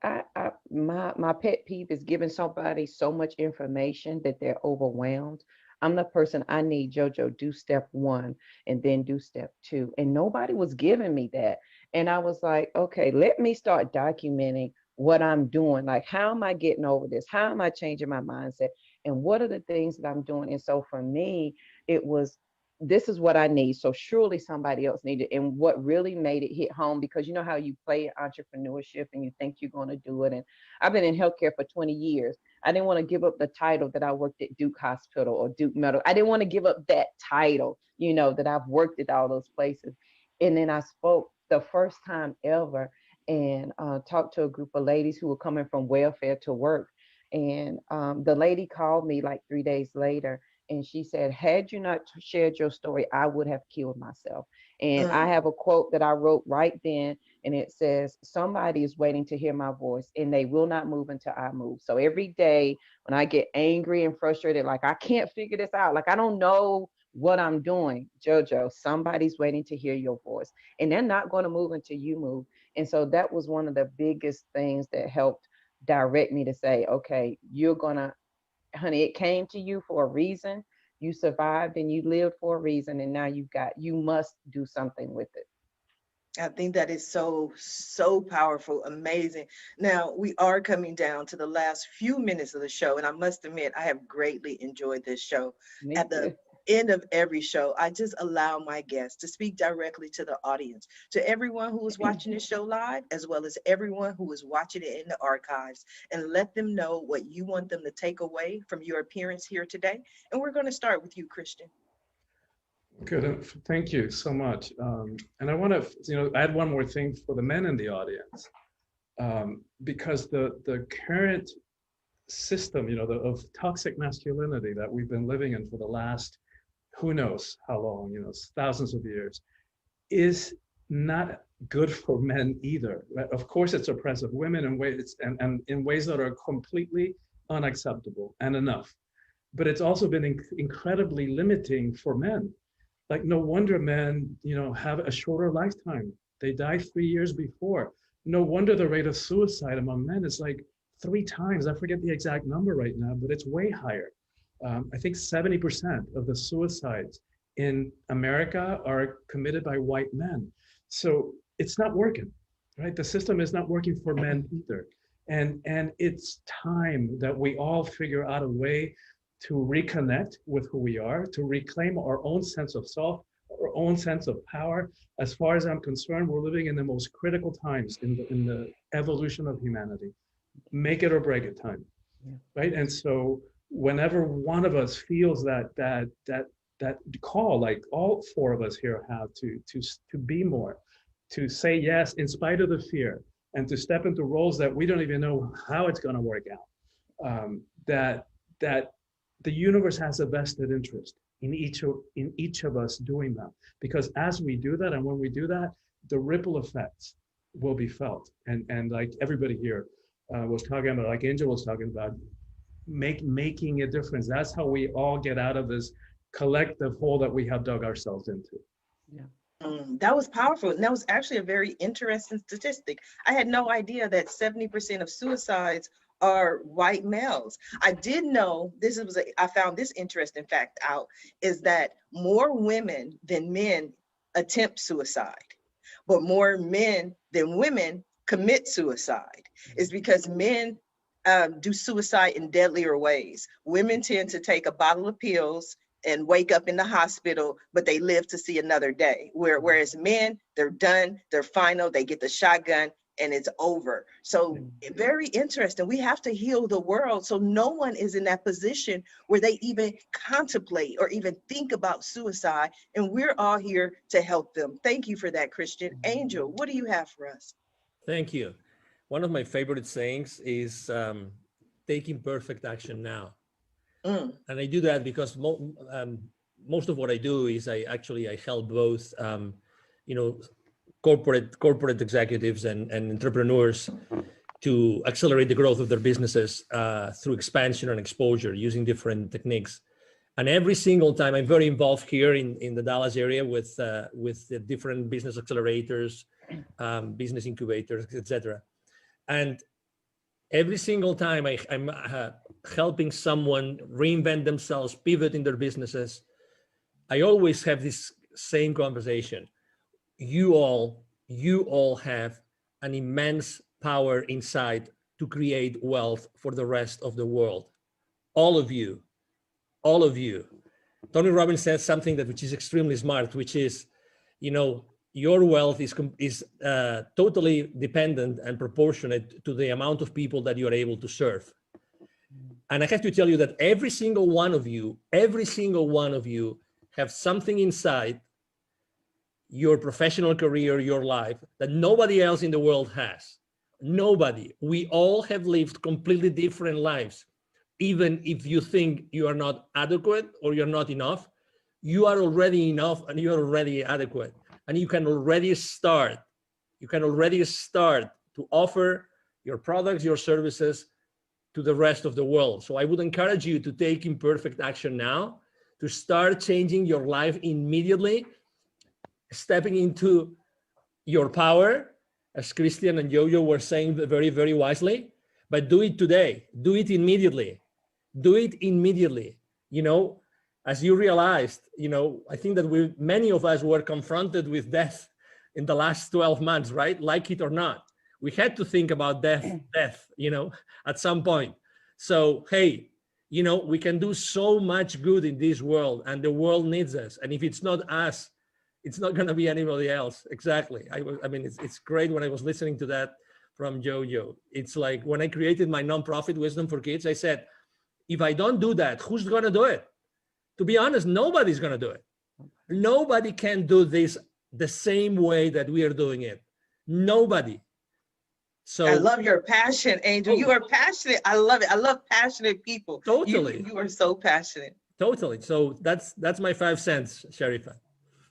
Speaker 3: my pet peeve is giving somebody so much information that they're overwhelmed. I'm the person, I need JoJo, do step one and then do step two. And nobody was giving me that. And I was like, okay, let me start documenting what I'm doing. Like, how am I getting over this? How am I changing my mindset? And what are the things that I'm doing? And so for me, it was, this is what I need. So surely somebody else needed. And what really made it hit home, because you know how you play entrepreneurship and you think you're going to do it. And I've been in healthcare for 20 years. I didn't want to give up the title that I worked at Duke Hospital or Duke Medical. I didn't want to give up that title, you know, that I've worked at all those places. And then I spoke the first time ever and talked to a group of ladies who were coming from welfare to work. And the lady called me like 3 days later, and she said, had you not shared your story, I would have killed myself. And I have a quote that I wrote right then, and it says, somebody is waiting to hear my voice, and they will not move until I move. So every day when I get angry and frustrated, like I can't figure this out, like I don't know what I'm doing, JoJo, somebody's waiting to hear your voice, and they're not going to move until you move. And so that was one of the biggest things that helped direct me to say, okay, you're gonna, honey, it came to you for a reason. You survived and you lived for a reason, and now you must do something with it.
Speaker 1: I think that is so, so powerful, amazing. Now, we are coming down to the last few minutes of the show, and I must admit, I have greatly enjoyed this show.
Speaker 3: Me
Speaker 1: At the
Speaker 3: too.
Speaker 1: end of every show, I just allow my guests to speak directly to the audience, to everyone who is watching this show live, as well as everyone who is watching it in the archives, and let them know what you want them to take away from your appearance here today. And we're going to start with you, Christian.
Speaker 4: Good. Thank you so much. And I want to, add one more thing for the men in the audience, because the current system, of toxic masculinity that we've been living in for the last, who knows how long, thousands of years, is not good for men either. Right? Of course, it's oppressive women in ways and in ways that are completely unacceptable and enough. But it's also been incredibly limiting for men. Like, no wonder men, have a shorter lifetime. They die 3 years before. No wonder the rate of suicide among men is like 3 times. I forget the exact number right now, but it's way higher. I think 70% of the suicides in America are committed by white men. So it's not working, right? The system is not working for men either. And it's time that we all figure out a way to reconnect with who we are, to reclaim our own sense of self, our own sense of power. As far as I'm concerned, we're living in the most critical times in the evolution of humanity. Make it or break it time, right? And so whenever one of us feels that call, like all 4 of us here have to be more, to say yes in spite of the fear, and to step into roles that we don't even know how it's going to work out. That the universe has a vested interest in each of us doing that, because as we do that, and when we do that, the ripple effects will be felt. And like everybody here was talking about, like Angel was talking about, making a difference. That's how we all get out of this collective hole that we have dug ourselves into.
Speaker 3: Yeah.
Speaker 1: That was powerful. And that was actually a very interesting statistic. I had no idea that 70% of suicides are white males. I did know I found this interesting fact out, is that more women than men attempt suicide, but more men than women commit suicide. Is because men do suicide in deadlier ways. Women tend to take a bottle of pills and wake up in the hospital, but they live to see another day. Whereas men, they're done, they're final, they get the shotgun, and it's over. So very interesting. We have to heal the world so no one is in that position where they even contemplate or even think about suicide. And we're all here to help them. Thank you for that, Christian. Angel, what do you have for us?
Speaker 2: Thank you. One of my favorite sayings is taking perfect action now. And I do that because most of what I do is I help both, you know, corporate executives and entrepreneurs to accelerate the growth of their businesses through expansion and exposure using different techniques. And every single time, I'm very involved here in the Dallas area with the different business accelerators, business incubators, etc. And every single time I'm helping someone reinvent themselves, pivot in their businesses, I always have this same conversation. You all have an immense power inside to create wealth for the rest of the world. All of you. Tony Robbins says something which is extremely smart, which is, you know, your wealth is totally dependent and proportionate to the amount of people that you are able to serve. And I have to tell you that every single one of you have something inside your professional career, your life, that nobody else in the world has. Nobody. We all have lived completely different lives. Even if you think you are not adequate or you're not enough, you are already enough and you are already adequate. And you can already start. To offer your products, your services to the rest of the world. So I would encourage you to take imperfect action now, to start changing your life immediately, stepping into your power, as Christian and Jojo were saying very, very wisely, but do it today, do it immediately. You know, as you realized, you know, I think that many of us were confronted with death in the last 12 months, right? Like it or not. We had to think about death, you know, at some point. So, hey, you know, we can do so much good in this world and the world needs us. And if it's not us, it's not going to be anybody else. Exactly. I mean, it's great when I was listening to that from Jojo. It's like when I created my nonprofit Wisdom for Kids, I said, if I don't do that, who's going to do it? To be honest, nobody's going to do it. Nobody can do this the same way that we are doing it. Nobody. So
Speaker 1: I love your passion, Angel. You are passionate. I love it. I love passionate people.
Speaker 2: Totally.
Speaker 1: You are so passionate.
Speaker 2: Totally. So that's my 5 cents, Sharifa.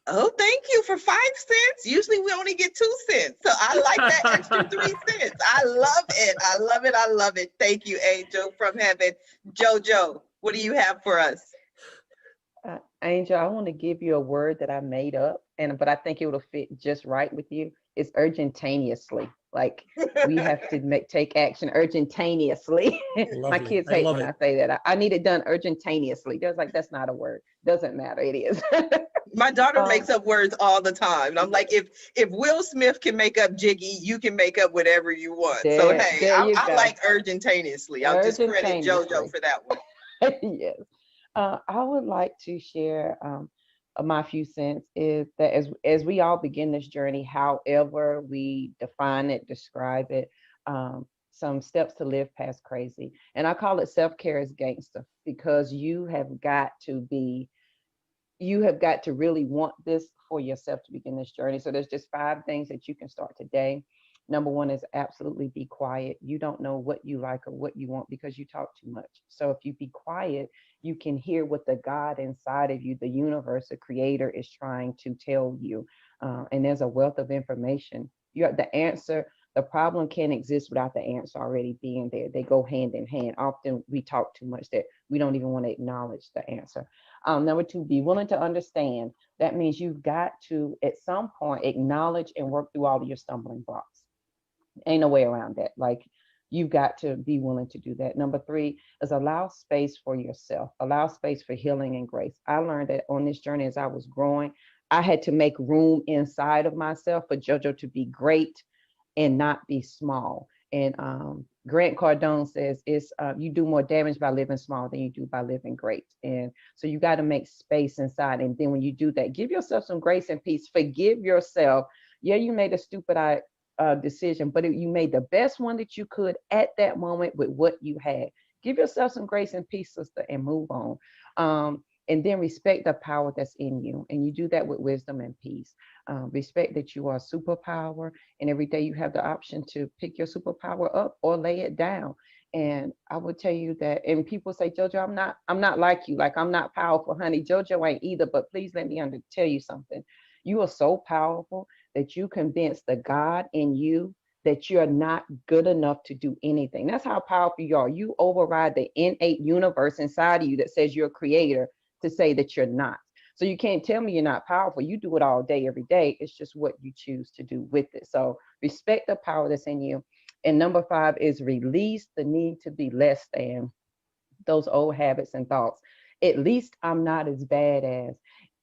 Speaker 1: Oh, thank you for 5 cents. Usually we only get 2 cents. So I like that extra 3 cents. I love it. I love it. I love it. Thank you, Angel from heaven. Jojo, what do you have for us?
Speaker 3: Angel, I want to give you a word that I made up, but I think it will fit just right with you. It's urgentaneously. Like we have to take action urgentaneously. My kids hate when I say that. I need it done urgentaneously. They're like, that's not a word. Doesn't matter. It is.
Speaker 1: My daughter makes up words all the time. And I'm like, if Will Smith can make up Jiggy, you can make up whatever you want. So hey, I like urgentaneously. I'll just credit Jojo for that one.
Speaker 3: Yes. I would like to share my few cents is that as we all begin this journey, however we define it, describe it, some steps to live past crazy. And I call it self-care as gangster, because you have got to really want this for yourself to begin this journey. So there's just 5 things that you can start today. Number 1 is absolutely be quiet. You don't know what you like or what you want because you talk too much. So if you be quiet, you can hear what the God inside of you, the universe, the creator is trying to tell you. And there's a wealth of information. You have the answer. The problem can't exist without the answer already being there. They go hand in hand. Often we talk too much that we don't even want to acknowledge the answer. Number 2, be willing to understand. That means you've got to, at some point, acknowledge and work through all of your stumbling blocks. Ain't no way around that. Like, you've got to be willing to do that. Number 3 is allow space for yourself. Allow space for healing and grace. I learned that on this journey as I was growing, I had to make room inside of myself for JoJo to be great and not be small. And Grant Cardone says it's you do more damage by living small than you do by living great. And so you got to make space inside. And then when you do that, give yourself some grace and peace. Forgive yourself. Yeah, you made a stupid decision, but you made the best one that you could at that moment with what you had. Give yourself some grace and peace, sister, and move on. And then respect the power that's in you. And you do that with wisdom and peace. Respect that you are a superpower, and every day you have the option to pick your superpower up or lay it down. And I would tell you that, and people say, JoJo, I'm not like you. Like, I'm not powerful, honey. JoJo ain't either, but please let me tell you something. You are so powerful that you convince the God in you that you're not good enough to do anything. That's how powerful you are. You override the innate universe inside of you that says you're a creator to say that you're not. So you can't tell me you're not powerful. You do it all day, every day. It's just what you choose to do with it. So respect the power that's in you. And number 5 is release the need to be less than, those old habits and thoughts. At least I'm not as bad as,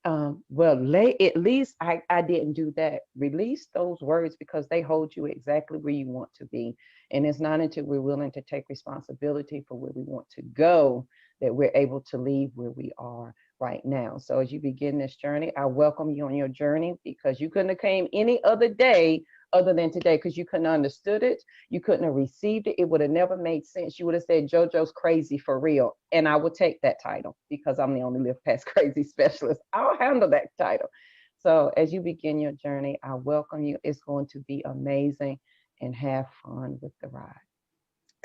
Speaker 3: at least I didn't do that. Release those words because they hold you exactly where you want to be. And it's not until we're willing to take responsibility for where we want to go that we're able to leave where we are right now. So as you begin this journey, I welcome you on your journey, because you couldn't have came any other day other than today, because you couldn't have understood it. You couldn't have received it. It would have never made sense. You would have said, JoJo's crazy for real. And I would take that title because I'm the only Live Past Crazy specialist. I'll handle that title. So as you begin your journey, I welcome you. It's going to be amazing, and have fun with the ride.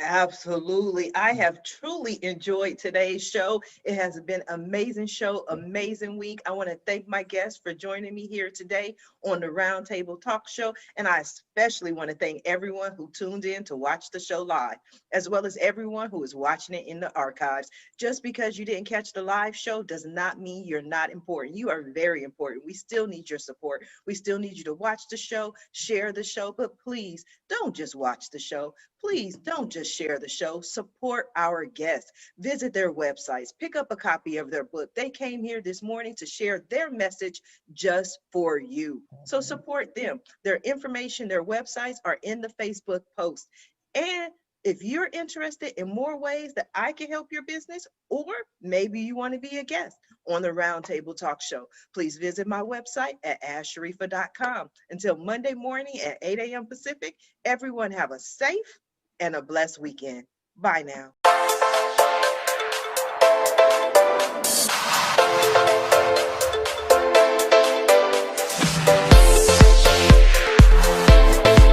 Speaker 1: Absolutely. I have truly enjoyed today's show. It has been an amazing show, amazing week. I want to thank my guests for joining me here today on the Roundtable Talk Show. And I especially want to thank everyone who tuned in to watch the show live, as well as everyone who is watching it in the archives. Just because you didn't catch the live show does not mean you're not important. You are very important. We still need your support. We still need you to watch the show, share the show, but please don't just watch the show. Please don't just share the show. Support our guests. Visit their websites. Pick up a copy of their book. They came here this morning to share their message just for you. So support them. Their information, their websites are in the Facebook post. And if you're interested in more ways that I can help your business, or maybe you want to be a guest on the Roundtable Talk Show, please visit my website at asharifa.com. Until Monday morning at 8 a.m. Pacific, everyone have a safe and a blessed weekend. Bye now.